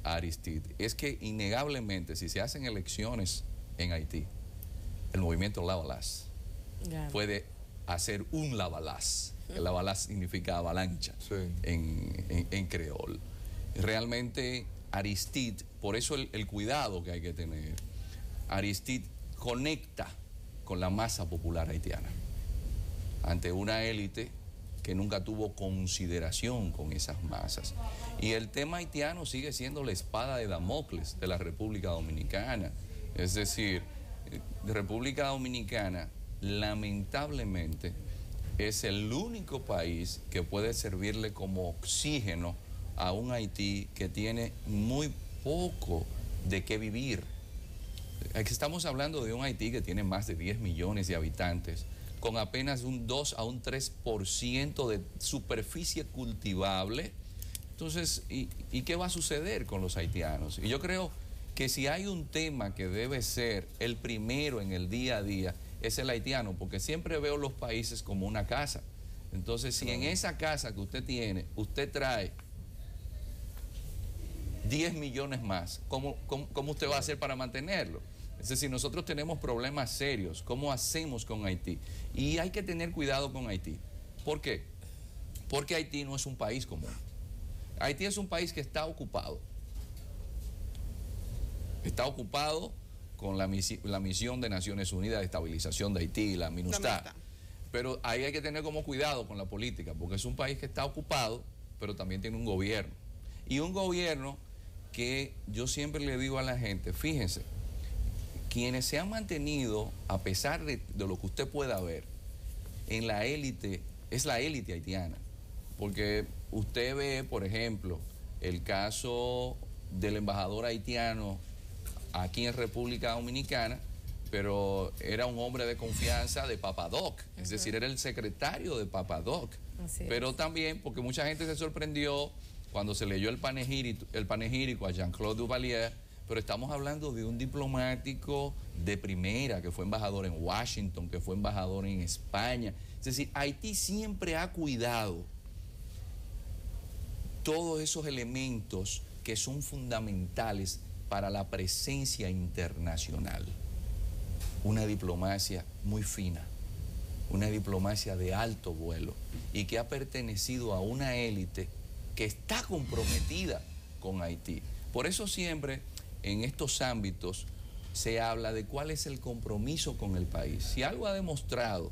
a Aristide. Es que innegablemente, si se hacen elecciones en Haití, el movimiento Lavalas puede hacer un Lavalas. El Lavalas significa avalancha en creol. Realmente Aristide, por eso el cuidado que hay que tener, Aristide conecta con la masa popular haitiana ante una élite que nunca tuvo consideración con esas masas. Y el tema haitiano sigue siendo la espada de Damocles de la República Dominicana. Es decir, República Dominicana, lamentablemente, es el único país que puede servirle como oxígeno a un Haití que tiene muy poco de qué vivir. Estamos hablando de un Haití que tiene más de 10 millones de habitantes, con apenas un 2 a un 3% de superficie cultivable. Entonces, ¿y qué va a suceder con los haitianos? Y yo creo que si hay un tema que debe ser el primero en el día a día, es el haitiano, porque siempre veo los países como una casa. Entonces, si en esa casa que usted tiene, usted trae 10 millones más, ¿cómo usted va a hacer para mantenerlo? Es decir, nosotros tenemos problemas serios. ¿Cómo hacemos con Haití? Y hay que tener cuidado con Haití. ¿Por qué? Porque Haití no es un país común. Haití es un país que está ocupado. Está ocupado con la misión de Naciones Unidas de Estabilización de Haití, la MINUSTAH. Pero ahí hay que tener como cuidado con la política, porque es un país que está ocupado, pero también tiene un gobierno. Y un gobierno que yo siempre le digo a la gente, fíjense, quienes se han mantenido, a pesar de lo que usted pueda ver, en la élite, es la élite haitiana. Porque usted ve, por ejemplo, el caso del embajador haitiano aquí en República Dominicana, pero era un hombre de confianza de Papa Doc, es decir, era el secretario de Papa Doc. Pero también, porque mucha gente se sorprendió cuando se leyó el panegírico a Jean-Claude Duvalier, pero estamos hablando de un diplomático de primera, que fue embajador en Washington, que fue embajador en España. Es decir, Haití siempre ha cuidado todos esos elementos que son fundamentales para la presencia internacional. Una diplomacia muy fina, una diplomacia de alto vuelo y que ha pertenecido a una élite que está comprometida con Haití. Por eso siempre en estos ámbitos se habla de cuál es el compromiso con el país. Si algo ha demostrado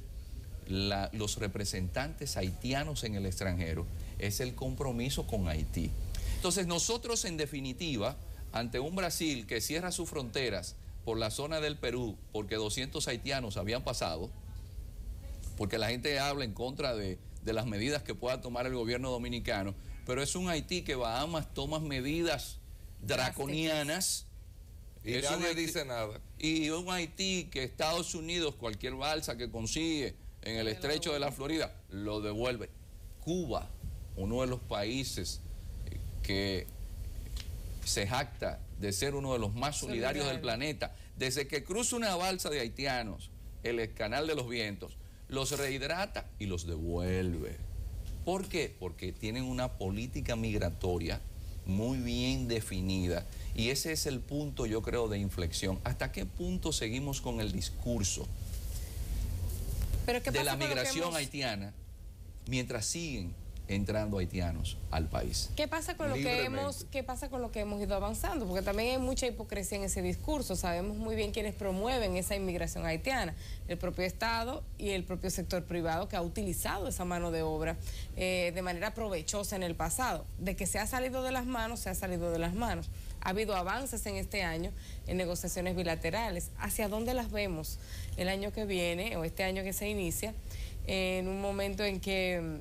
los representantes haitianos en el extranjero, es el compromiso con Haití. Entonces nosotros, en definitiva, ante un Brasil que cierra sus fronteras por la zona del Perú, porque 200 haitianos habían pasado, porque la gente habla en contra de las medidas que pueda tomar el gobierno dominicano, pero es un Haití que Bahamas toma medidas draconianas. Y nadie dice nada. Y un Haití que Estados Unidos, cualquier balsa que consigue en el estrecho de la Florida, lo devuelve. Cuba, uno de los países que se jacta de ser uno de los más solidarios del planeta, desde que cruza una balsa de haitianos, el Canal de los Vientos, los rehidrata y los devuelve. ¿Por qué? Porque tienen una política migratoria muy bien definida, y ese es el punto, yo creo, de inflexión. ¿Hasta qué punto seguimos con el discurso de la migración haitiana mientras siguen entrando haitianos al país? ¿Qué pasa con lo que hemos ido avanzando? Porque también hay mucha hipocresía en ese discurso. Sabemos muy bien quiénes promueven esa inmigración haitiana, el propio Estado y el propio sector privado, que ha utilizado esa mano de obra de manera provechosa en el pasado. De que se ha salido de las manos, se ha salido de las manos. Ha habido avances en este año en negociaciones bilaterales. ¿Hacia dónde las vemos el año que viene o este año que se inicia, en un momento en que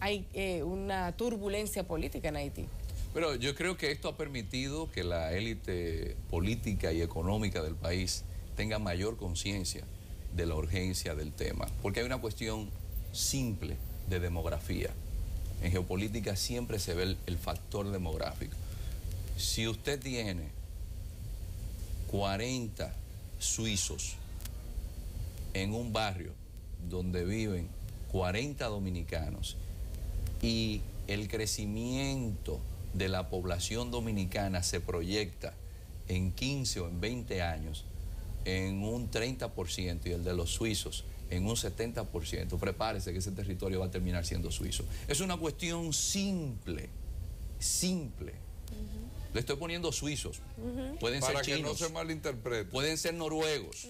hay una turbulencia política en Haití? Pero yo creo que esto ha permitido que la élite política y económica del país tenga mayor conciencia de la urgencia del tema, porque hay una cuestión simple de demografía. En geopolítica siempre se ve el factor demográfico. Si usted tiene 40 suizos en un barrio donde viven 40 dominicanos y el crecimiento de la población dominicana se proyecta en 15 o en 20 años en un 30% y el de los suizos en un 70%, prepárese que ese territorio va a terminar siendo suizo. Es una cuestión simple. Le estoy poniendo suizos, pueden ser chinos, para que no se malinterprete, pueden ser noruegos,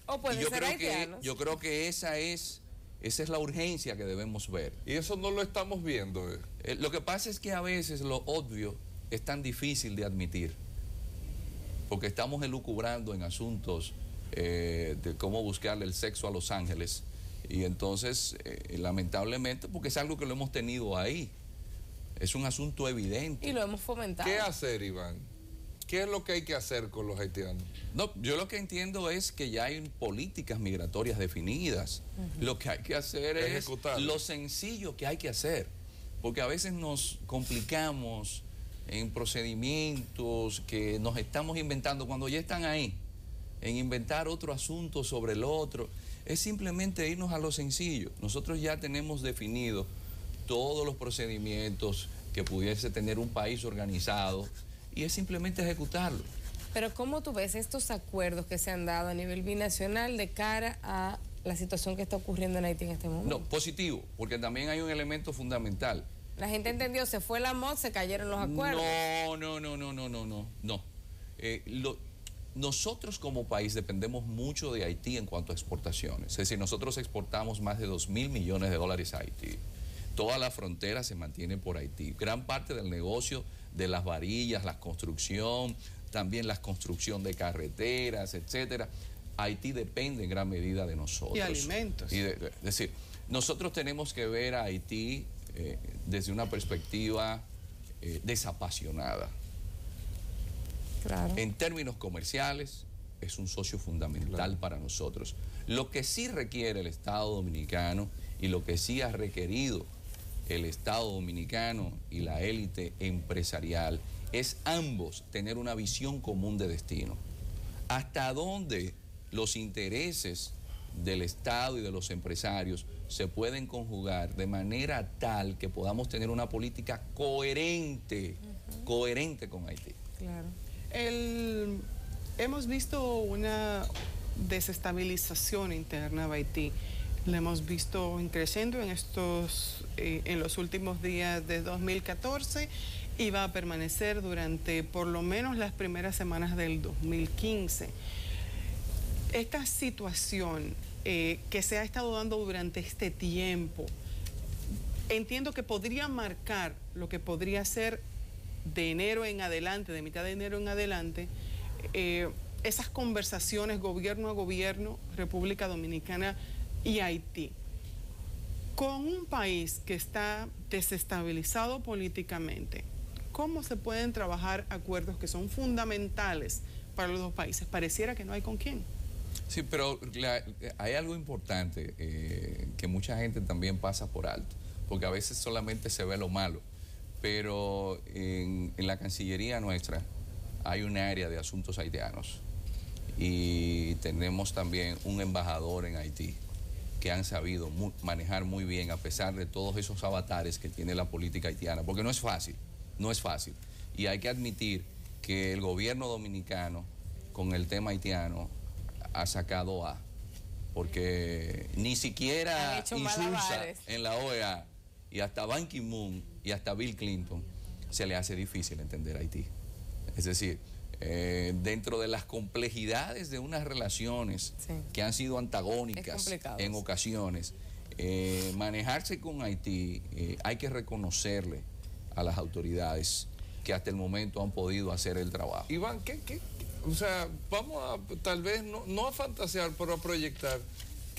o pueden ser haitianos. Yo creo que esa es la urgencia que debemos ver. Y eso no lo estamos viendo. Lo que pasa es que a veces lo obvio es tan difícil de admitir, porque estamos elucubrando en asuntos de cómo buscarle el sexo a los ángeles, y entonces lamentablemente, porque es algo que lo hemos tenido ahí, es un asunto evidente. Y lo hemos fomentado. ¿Qué hacer, Iván? ¿Qué es lo que hay que hacer con los haitianos? No, yo lo que entiendo es que ya hay políticas migratorias definidas. Lo que hay que hacer es lo sencillo que hay que hacer, porque a veces nos complicamos en procedimientos que nos estamos inventando cuando ya están ahí, en inventar otro asunto sobre el otro. Es simplemente irnos a lo sencillo. Nosotros ya tenemos definido todos los procedimientos que pudiese tener un país organizado y es simplemente ejecutarlo. Pero ¿cómo tú ves estos acuerdos que se han dado a nivel binacional de cara a la situación que está ocurriendo en Haití en este momento? No, positivo, porque también hay un elemento fundamental. La gente entendió, se fue la MOD, se cayeron los acuerdos. No. Nosotros como país dependemos mucho de Haití en cuanto a exportaciones. Es decir, nosotros exportamos más de $2.000 millones a Haití. Toda la frontera se mantiene por Haití. Gran parte del negocio de las varillas, la construcción, también la construcción de carreteras, etcétera. Haití depende en gran medida de nosotros. Y alimentos. Es decir, nosotros tenemos que ver a Haití desde una perspectiva desapasionada. Claro. En términos comerciales, es un socio fundamental para nosotros. Lo que sí requiere el Estado dominicano y lo que sí ha requerido el Estado dominicano y la élite empresarial es ambos tener una visión común de destino. Hasta dónde los intereses del Estado y de los empresarios se pueden conjugar de manera tal que podamos tener una política coherente, coherente con Haití. Claro. Hemos visto una desestabilización interna de Haití. La hemos visto creciendo en los últimos días de 2014 y va a permanecer durante por lo menos las primeras semanas del 2015. Esta situación que se ha estado dando durante este tiempo, entiendo que podría marcar lo que podría ser de enero en adelante, de mitad de enero en adelante, esas conversaciones gobierno a gobierno, República Dominicana y Haití. Con un país que está desestabilizado políticamente, ¿cómo se pueden trabajar acuerdos que son fundamentales para los dos países? Pareciera que no hay con quién. Sí, pero hay algo importante que mucha gente también pasa por alto, porque a veces solamente se ve lo malo, pero en la Cancillería nuestra hay un área de asuntos haitianos y tenemos también un embajador en Haití que han sabido manejar muy bien a pesar de todos esos avatares que tiene la política haitiana, porque no es fácil, y hay que admitir que el gobierno dominicano con el tema haitiano ha sacado porque ni siquiera insulsa en la OEA y hasta Ban Ki-moon y hasta Bill Clinton se le hace difícil entender a Haití. Es decir, dentro de las complejidades de unas relaciones que han sido antagónicas en ocasiones, manejarse con Haití, hay que reconocerle a las autoridades que hasta el momento han podido hacer el trabajo. Iván, o sea, vamos a tal vez no a fantasear, pero a proyectar.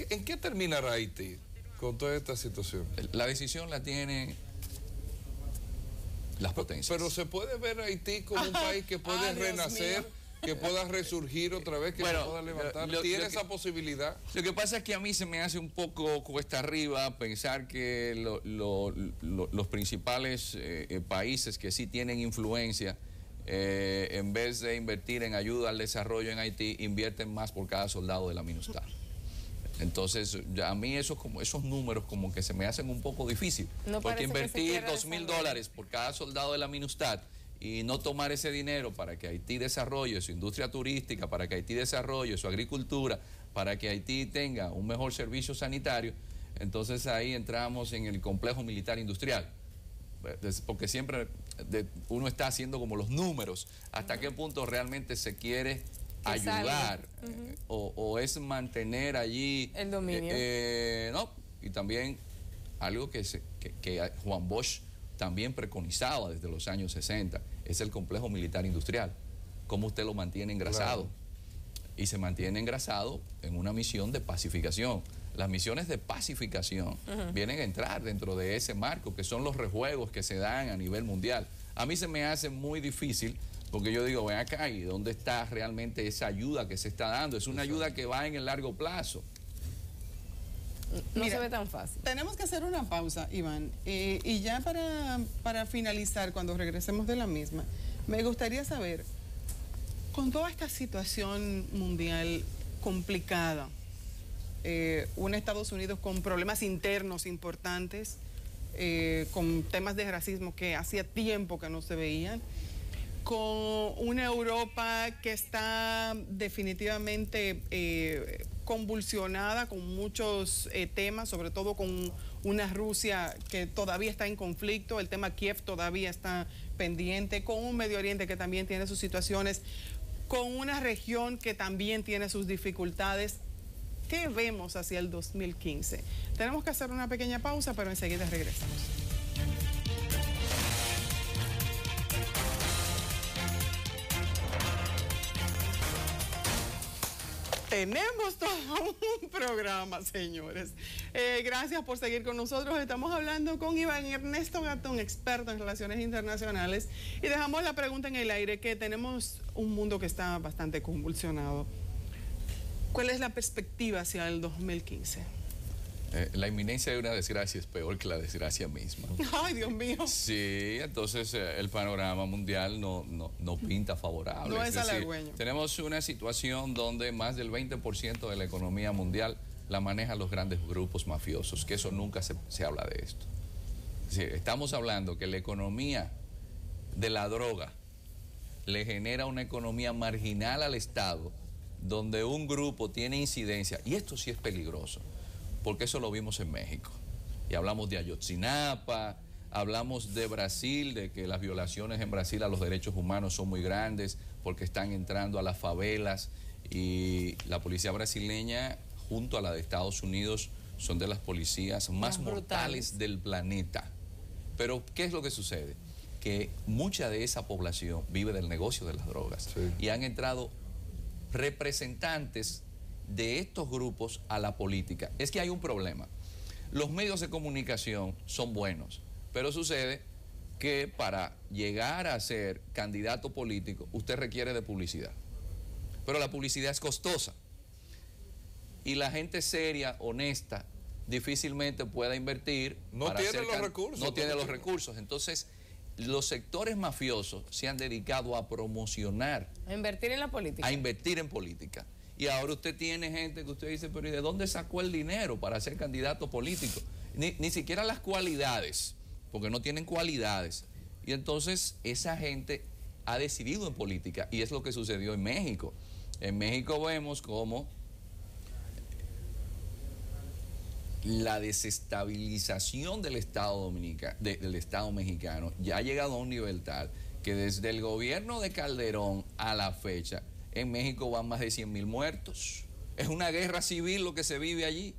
¿En qué terminará Haití con toda esta situación? La decisión la tiene las potencias. Pero se puede ver a Haití como un país que puede renacer que pueda resurgir otra vez, que se pueda levantar? ¿Tiene esa posibilidad? Lo que pasa es que a mí se me hace un poco cuesta arriba pensar que los principales países que sí tienen influencia, en vez de invertir en ayuda al desarrollo en Haití, invierten más por cada soldado de la MINUSTAH. Entonces, a mí esos números como que se me hacen un poco difícil, porque invertir $2.000 por cada soldado de la MINUSTAH y no tomar ese dinero para que Haití desarrolle su industria turística, para que Haití desarrolle su agricultura, para que Haití tenga un mejor servicio sanitario, entonces ahí entramos en el complejo militar industrial. Porque siempre uno está haciendo como los números, hasta qué punto realmente se quiere ayudar, o es mantener allí el dominio. No, y también algo que Juan Bosch también preconizaba desde los años 60, es el complejo militar industrial. Cómo usted lo mantiene engrasado. Claro. Y se mantiene engrasado en una misión de pacificación. Las misiones de pacificación vienen a entrar dentro de ese marco, que son los rejuegos que se dan a nivel mundial. A mí se me hace muy difícil, porque yo digo, ven acá, ¿y dónde está realmente esa ayuda que se está dando? Es una ayuda que va en el largo plazo. No se ve tan fácil. Tenemos que hacer una pausa, Iván. Y ya para finalizar, cuando regresemos de la misma, me gustaría saber, con toda esta situación mundial complicada, un Estados Unidos con problemas internos importantes, con temas de racismo que hacía tiempo que no se veían, con una Europa que está definitivamente convulsionada con muchos temas, sobre todo con una Rusia que todavía está en conflicto, el tema Kiev todavía está pendiente, con un Medio Oriente que también tiene sus situaciones, con una región que también tiene sus dificultades. ¿Qué vemos hacia el 2015? Tenemos que hacer una pequeña pausa, pero enseguida regresamos. Tenemos todo un programa, señores. Gracias por seguir con nosotros. Estamos hablando con Iván Ernesto Gatón, experto en relaciones internacionales. Y dejamos la pregunta en el aire, que tenemos un mundo que está bastante convulsionado. ¿Cuál es la perspectiva hacia el 2015? La inminencia de una desgracia es peor que la desgracia misma. Ay, Dios mío. Sí, entonces el panorama mundial no pinta favorable. No es halagüeño. Tenemos una situación donde más del 20% de la economía mundial la manejan los grandes grupos mafiosos, que eso nunca se habla de esto. Es decir, estamos hablando que la economía de la droga le genera una economía marginal al Estado, donde un grupo tiene incidencia, y esto sí es peligroso, porque eso lo vimos en México. Y hablamos de Ayotzinapa, hablamos de Brasil, de que las violaciones en Brasil a los derechos humanos son muy grandes, porque están entrando a las favelas, y la policía brasileña, junto a la de Estados Unidos, son de las policías más mortales del planeta. Pero, ¿qué es lo que sucede? Que mucha de esa población vive del negocio de las drogas, y han entrado representantes de estos grupos a la política. Es que hay un problema. Los medios de comunicación son buenos, pero sucede que para llegar a ser candidato político usted requiere de publicidad. Pero la publicidad es costosa. Y la gente seria, honesta, difícilmente pueda invertir. No tiene los recursos. No tiene los recursos. Entonces, los sectores mafiosos se han dedicado a promocionar. A invertir en la política. A invertir en política. Y ahora usted tiene gente que usted dice, pero ¿y de dónde sacó el dinero para ser candidato político? Ni siquiera las cualidades, porque no tienen cualidades. Y entonces esa gente ha decidido en política, y es lo que sucedió en México. En México vemos cómo la desestabilización del Estado del Estado mexicano ya ha llegado a un nivel tal que desde el gobierno de Calderón a la fecha, en México van más de 100,000 muertos. Es una guerra civil lo que se vive allí.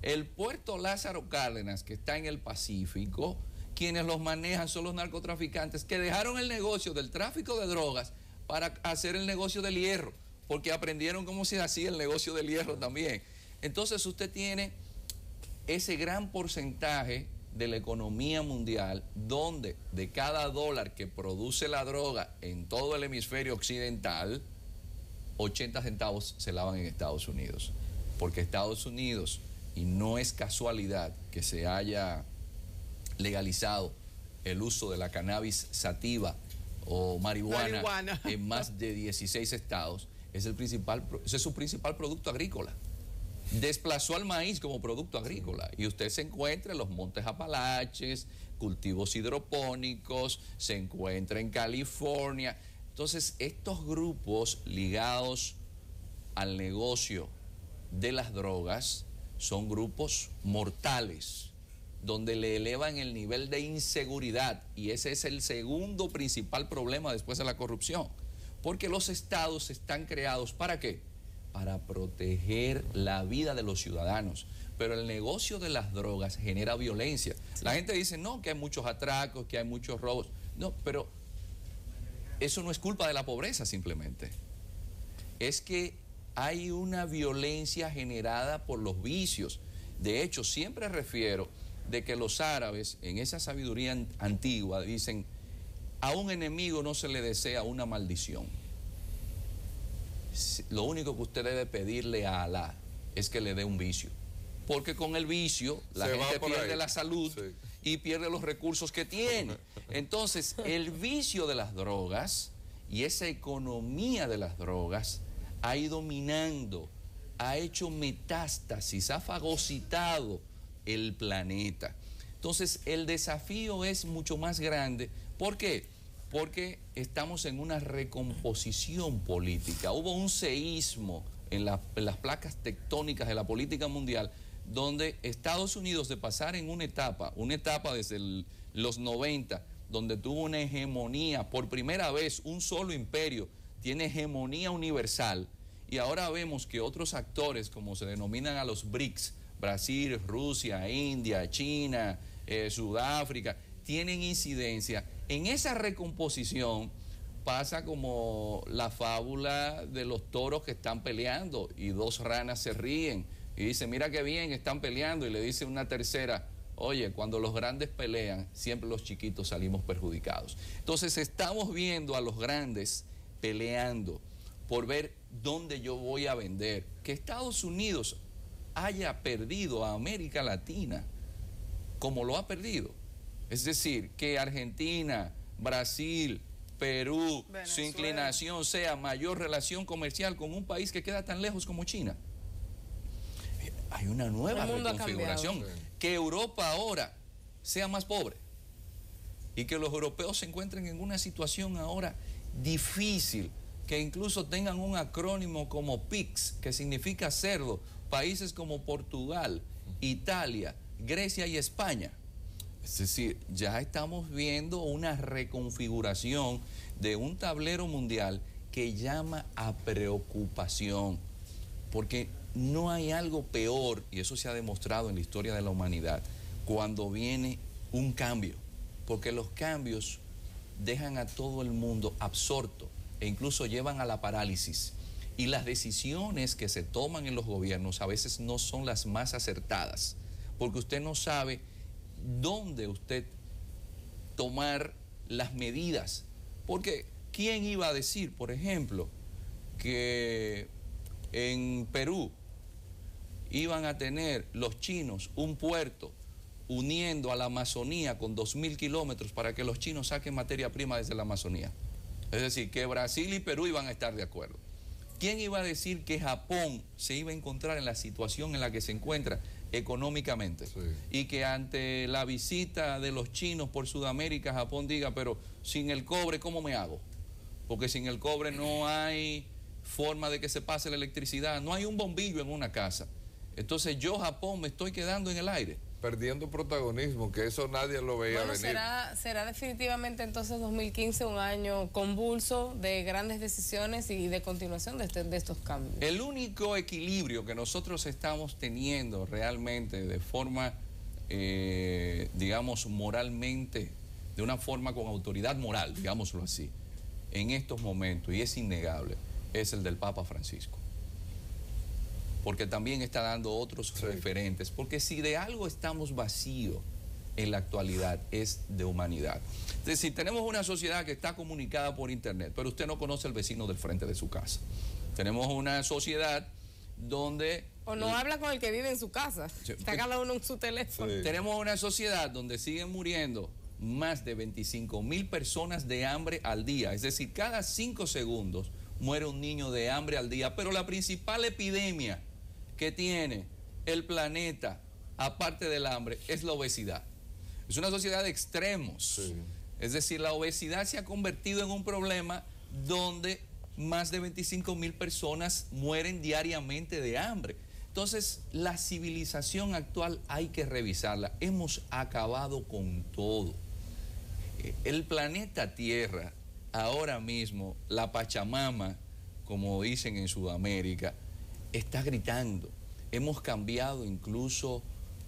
El puerto Lázaro Cárdenas, que está en el Pacífico, quienes los manejan son los narcotraficantes que dejaron el negocio del tráfico de drogas para hacer el negocio del hierro, porque aprendieron cómo se hacía el negocio del hierro también. Entonces usted tiene ese gran porcentaje de la economía mundial, donde de cada dólar que produce la droga en todo el hemisferio occidental, 80 centavos se lavan en Estados Unidos. Porque Estados Unidos, y no es casualidad que se haya legalizado el uso de la cannabis sativa o marihuana en más de 16 estados, ese es su principal producto agrícola. Desplazó al maíz como producto agrícola y usted se encuentra en los Montes Apalaches, cultivos hidropónicos, se encuentra en California. Entonces, estos grupos ligados al negocio de las drogas son grupos mortales, donde le elevan el nivel de inseguridad, y ese es el segundo principal problema después de la corrupción, porque los estados están creados ¿para qué? Para proteger la vida de los ciudadanos, pero el negocio de las drogas genera violencia. Sí. La gente dice, no, que hay muchos atracos, que hay muchos robos. No, pero eso no es culpa de la pobreza simplemente. Es que hay una violencia generada por los vicios. De hecho, siempre refiero de que los árabes, en esa sabiduría antigua, dicen, a un enemigo no se le desea una maldición. Lo único que usted debe pedirle a Alá es que le dé un vicio. Porque con el vicio la gente pierde la salud, sí, y pierde los recursos que tiene. Entonces, el vicio de las drogas y esa economía de las drogas ha ido minando, ha hecho metástasis, ha fagocitado el planeta. Entonces, el desafío es mucho más grande. ¿Por qué? Porque estamos en una recomposición política. Hubo un seísmo en las placas tectónicas de la política mundial, donde Estados Unidos, de pasar en una etapa desde los 90, donde tuvo una hegemonía, por primera vez un solo imperio tiene hegemonía universal, y ahora vemos que otros actores, como se denominan a los BRICS, Brasil, Rusia, India, China, Sudáfrica, tienen incidencia. En esa recomposición pasa como la fábula de los toros que están peleando y dos ranas se ríen y dicen, mira qué bien están peleando, y le dice una tercera, oye, cuando los grandes pelean, siempre los chiquitos salimos perjudicados. Entonces estamos viendo a los grandes peleando por ver dónde yo voy a vender. Que Estados Unidos haya perdido a América Latina como lo ha perdido. Es decir, que Argentina, Brasil, Perú, Venezuela, su inclinación sea mayor relación comercial con un país que queda tan lejos como China. Hay una nueva reconfiguración. Que Europa ahora sea más pobre y que los europeos se encuentren en una situación ahora difícil, que incluso tengan un acrónimo como PIGS, que significa cerdo, países como Portugal, Italia, Grecia y España. Es decir, ya estamos viendo una reconfiguración de un tablero mundial que llama a preocupación, porque no hay algo peor, y eso se ha demostrado en la historia de la humanidad, cuando viene un cambio, porque los cambios dejan a todo el mundo absorto e incluso llevan a la parálisis. Y las decisiones que se toman en los gobiernos a veces no son las más acertadas, porque usted no sabe dónde usted tomar las medidas. Porque ¿quién iba a decir, por ejemplo, que en Perú iban a tener los chinos un puerto uniendo a la Amazonía con 2.000 kilómetros para que los chinos saquen materia prima desde la Amazonía? Es decir, que Brasil y Perú iban a estar de acuerdo. ¿Quién iba a decir que Japón se iba a encontrar en la situación en la que se encuentra económicamente? Sí. Y que ante la visita de los chinos por Sudamérica, Japón diga, pero sin el cobre, ¿cómo me hago? Porque sin el cobre no hay forma de que se pase la electricidad, no hay un bombillo en una casa. Entonces yo, Japón, me estoy quedando en el aire. Perdiendo protagonismo, que eso nadie lo veía venir. Será definitivamente entonces 2015 un año convulso de grandes decisiones y de continuación de estos cambios. El único equilibrio que nosotros estamos teniendo realmente de forma, digamos, moralmente, de una forma con autoridad moral, digámoslo así, en estos momentos, y es innegable, es el del Papa Francisco. Porque también está dando otros referentes, porque si de algo estamos vacíos en la actualidad es de humanidad. Es decir, tenemos una sociedad que está comunicada por internet, pero usted no conoce al vecino del frente de su casa. Tenemos una sociedad donde... O no habla con el que vive en su casa. Está cada uno en su teléfono. Sí. Tenemos una sociedad donde siguen muriendo más de 25,000 personas de hambre al día. Es decir, cada 5 segundos muere un niño de hambre al día. Pero la principal epidemia que tiene el planeta, aparte del hambre, es la obesidad. Es una sociedad de extremos. Sí. Es decir, la obesidad se ha convertido en un problema donde más de 25,000 personas mueren diariamente de hambre. Entonces, la civilización actual hay que revisarla. Hemos acabado con todo. El planeta Tierra, ahora mismo, la Pachamama, como dicen en Sudamérica, está gritando. Hemos cambiado incluso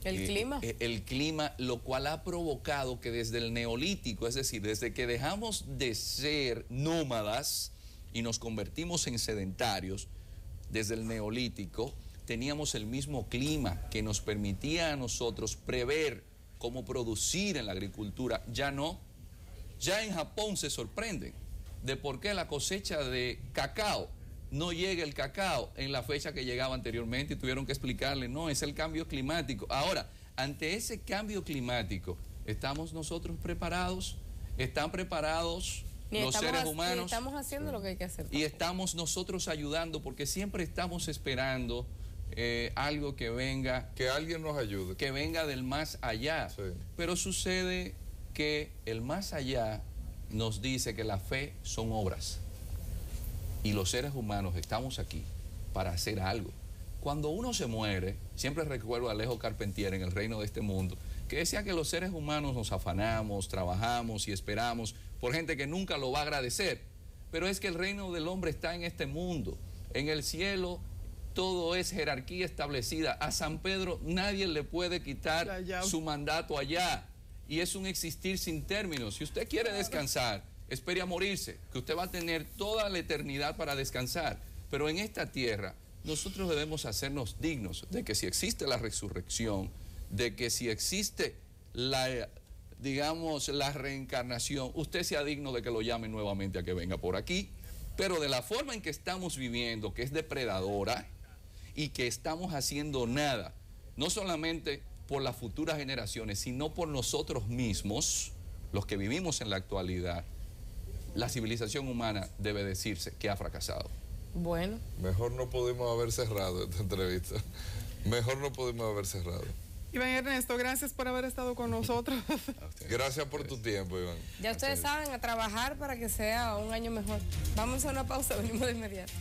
el clima, lo cual ha provocado que desde el Neolítico, es decir, desde que dejamos de ser nómadas y nos convertimos en sedentarios, desde el Neolítico, teníamos el mismo clima que nos permitía a nosotros prever cómo producir en la agricultura. Ya no. Ya en Japón se sorprenden de por qué la cosecha de cacao no llega el cacao en la fecha que llegaba anteriormente y tuvieron que explicarle, no, es el cambio climático. Ahora, ante ese cambio climático, ¿estamos nosotros preparados? ¿Están preparados los seres humanos? Estamos haciendo lo que hay que hacer. Y estamos nosotros ayudando porque siempre estamos esperando algo que venga, que alguien nos ayude, que venga del más allá. Sí. Pero sucede que el más allá nos dice que la fe son obras y los seres humanos estamos aquí para hacer algo. Cuando uno se muere, siempre recuerdo a Alejo Carpentier en El Reino de este Mundo, que decía que los seres humanos nos afanamos, trabajamos y esperamos por gente que nunca lo va a agradecer, pero es que el reino del hombre está en este mundo. En el cielo todo es jerarquía establecida. A San Pedro nadie le puede quitar su mandato allá. Y es un existir sin términos. Si usted quiere descansar, espere a morirse, que usted va a tener toda la eternidad para descansar. Pero en esta tierra, nosotros debemos hacernos dignos de que si existe la resurrección, de que si existe la, digamos, la reencarnación, usted sea digno de que lo llamen nuevamente a que venga por aquí. Pero de la forma en que estamos viviendo, que es depredadora, y que estamos haciendo nada, no solamente por las futuras generaciones, sino por nosotros mismos, los que vivimos en la actualidad, la civilización humana debe decirse que ha fracasado. Bueno. Mejor no pudimos haber cerrado esta entrevista. Mejor no pudimos haber cerrado. Iván Ernesto, gracias por haber estado con nosotros. Gracias por tu tiempo, Iván. Ya ustedes saben, a trabajar para que sea un año mejor. Vamos a una pausa, venimos de inmediato.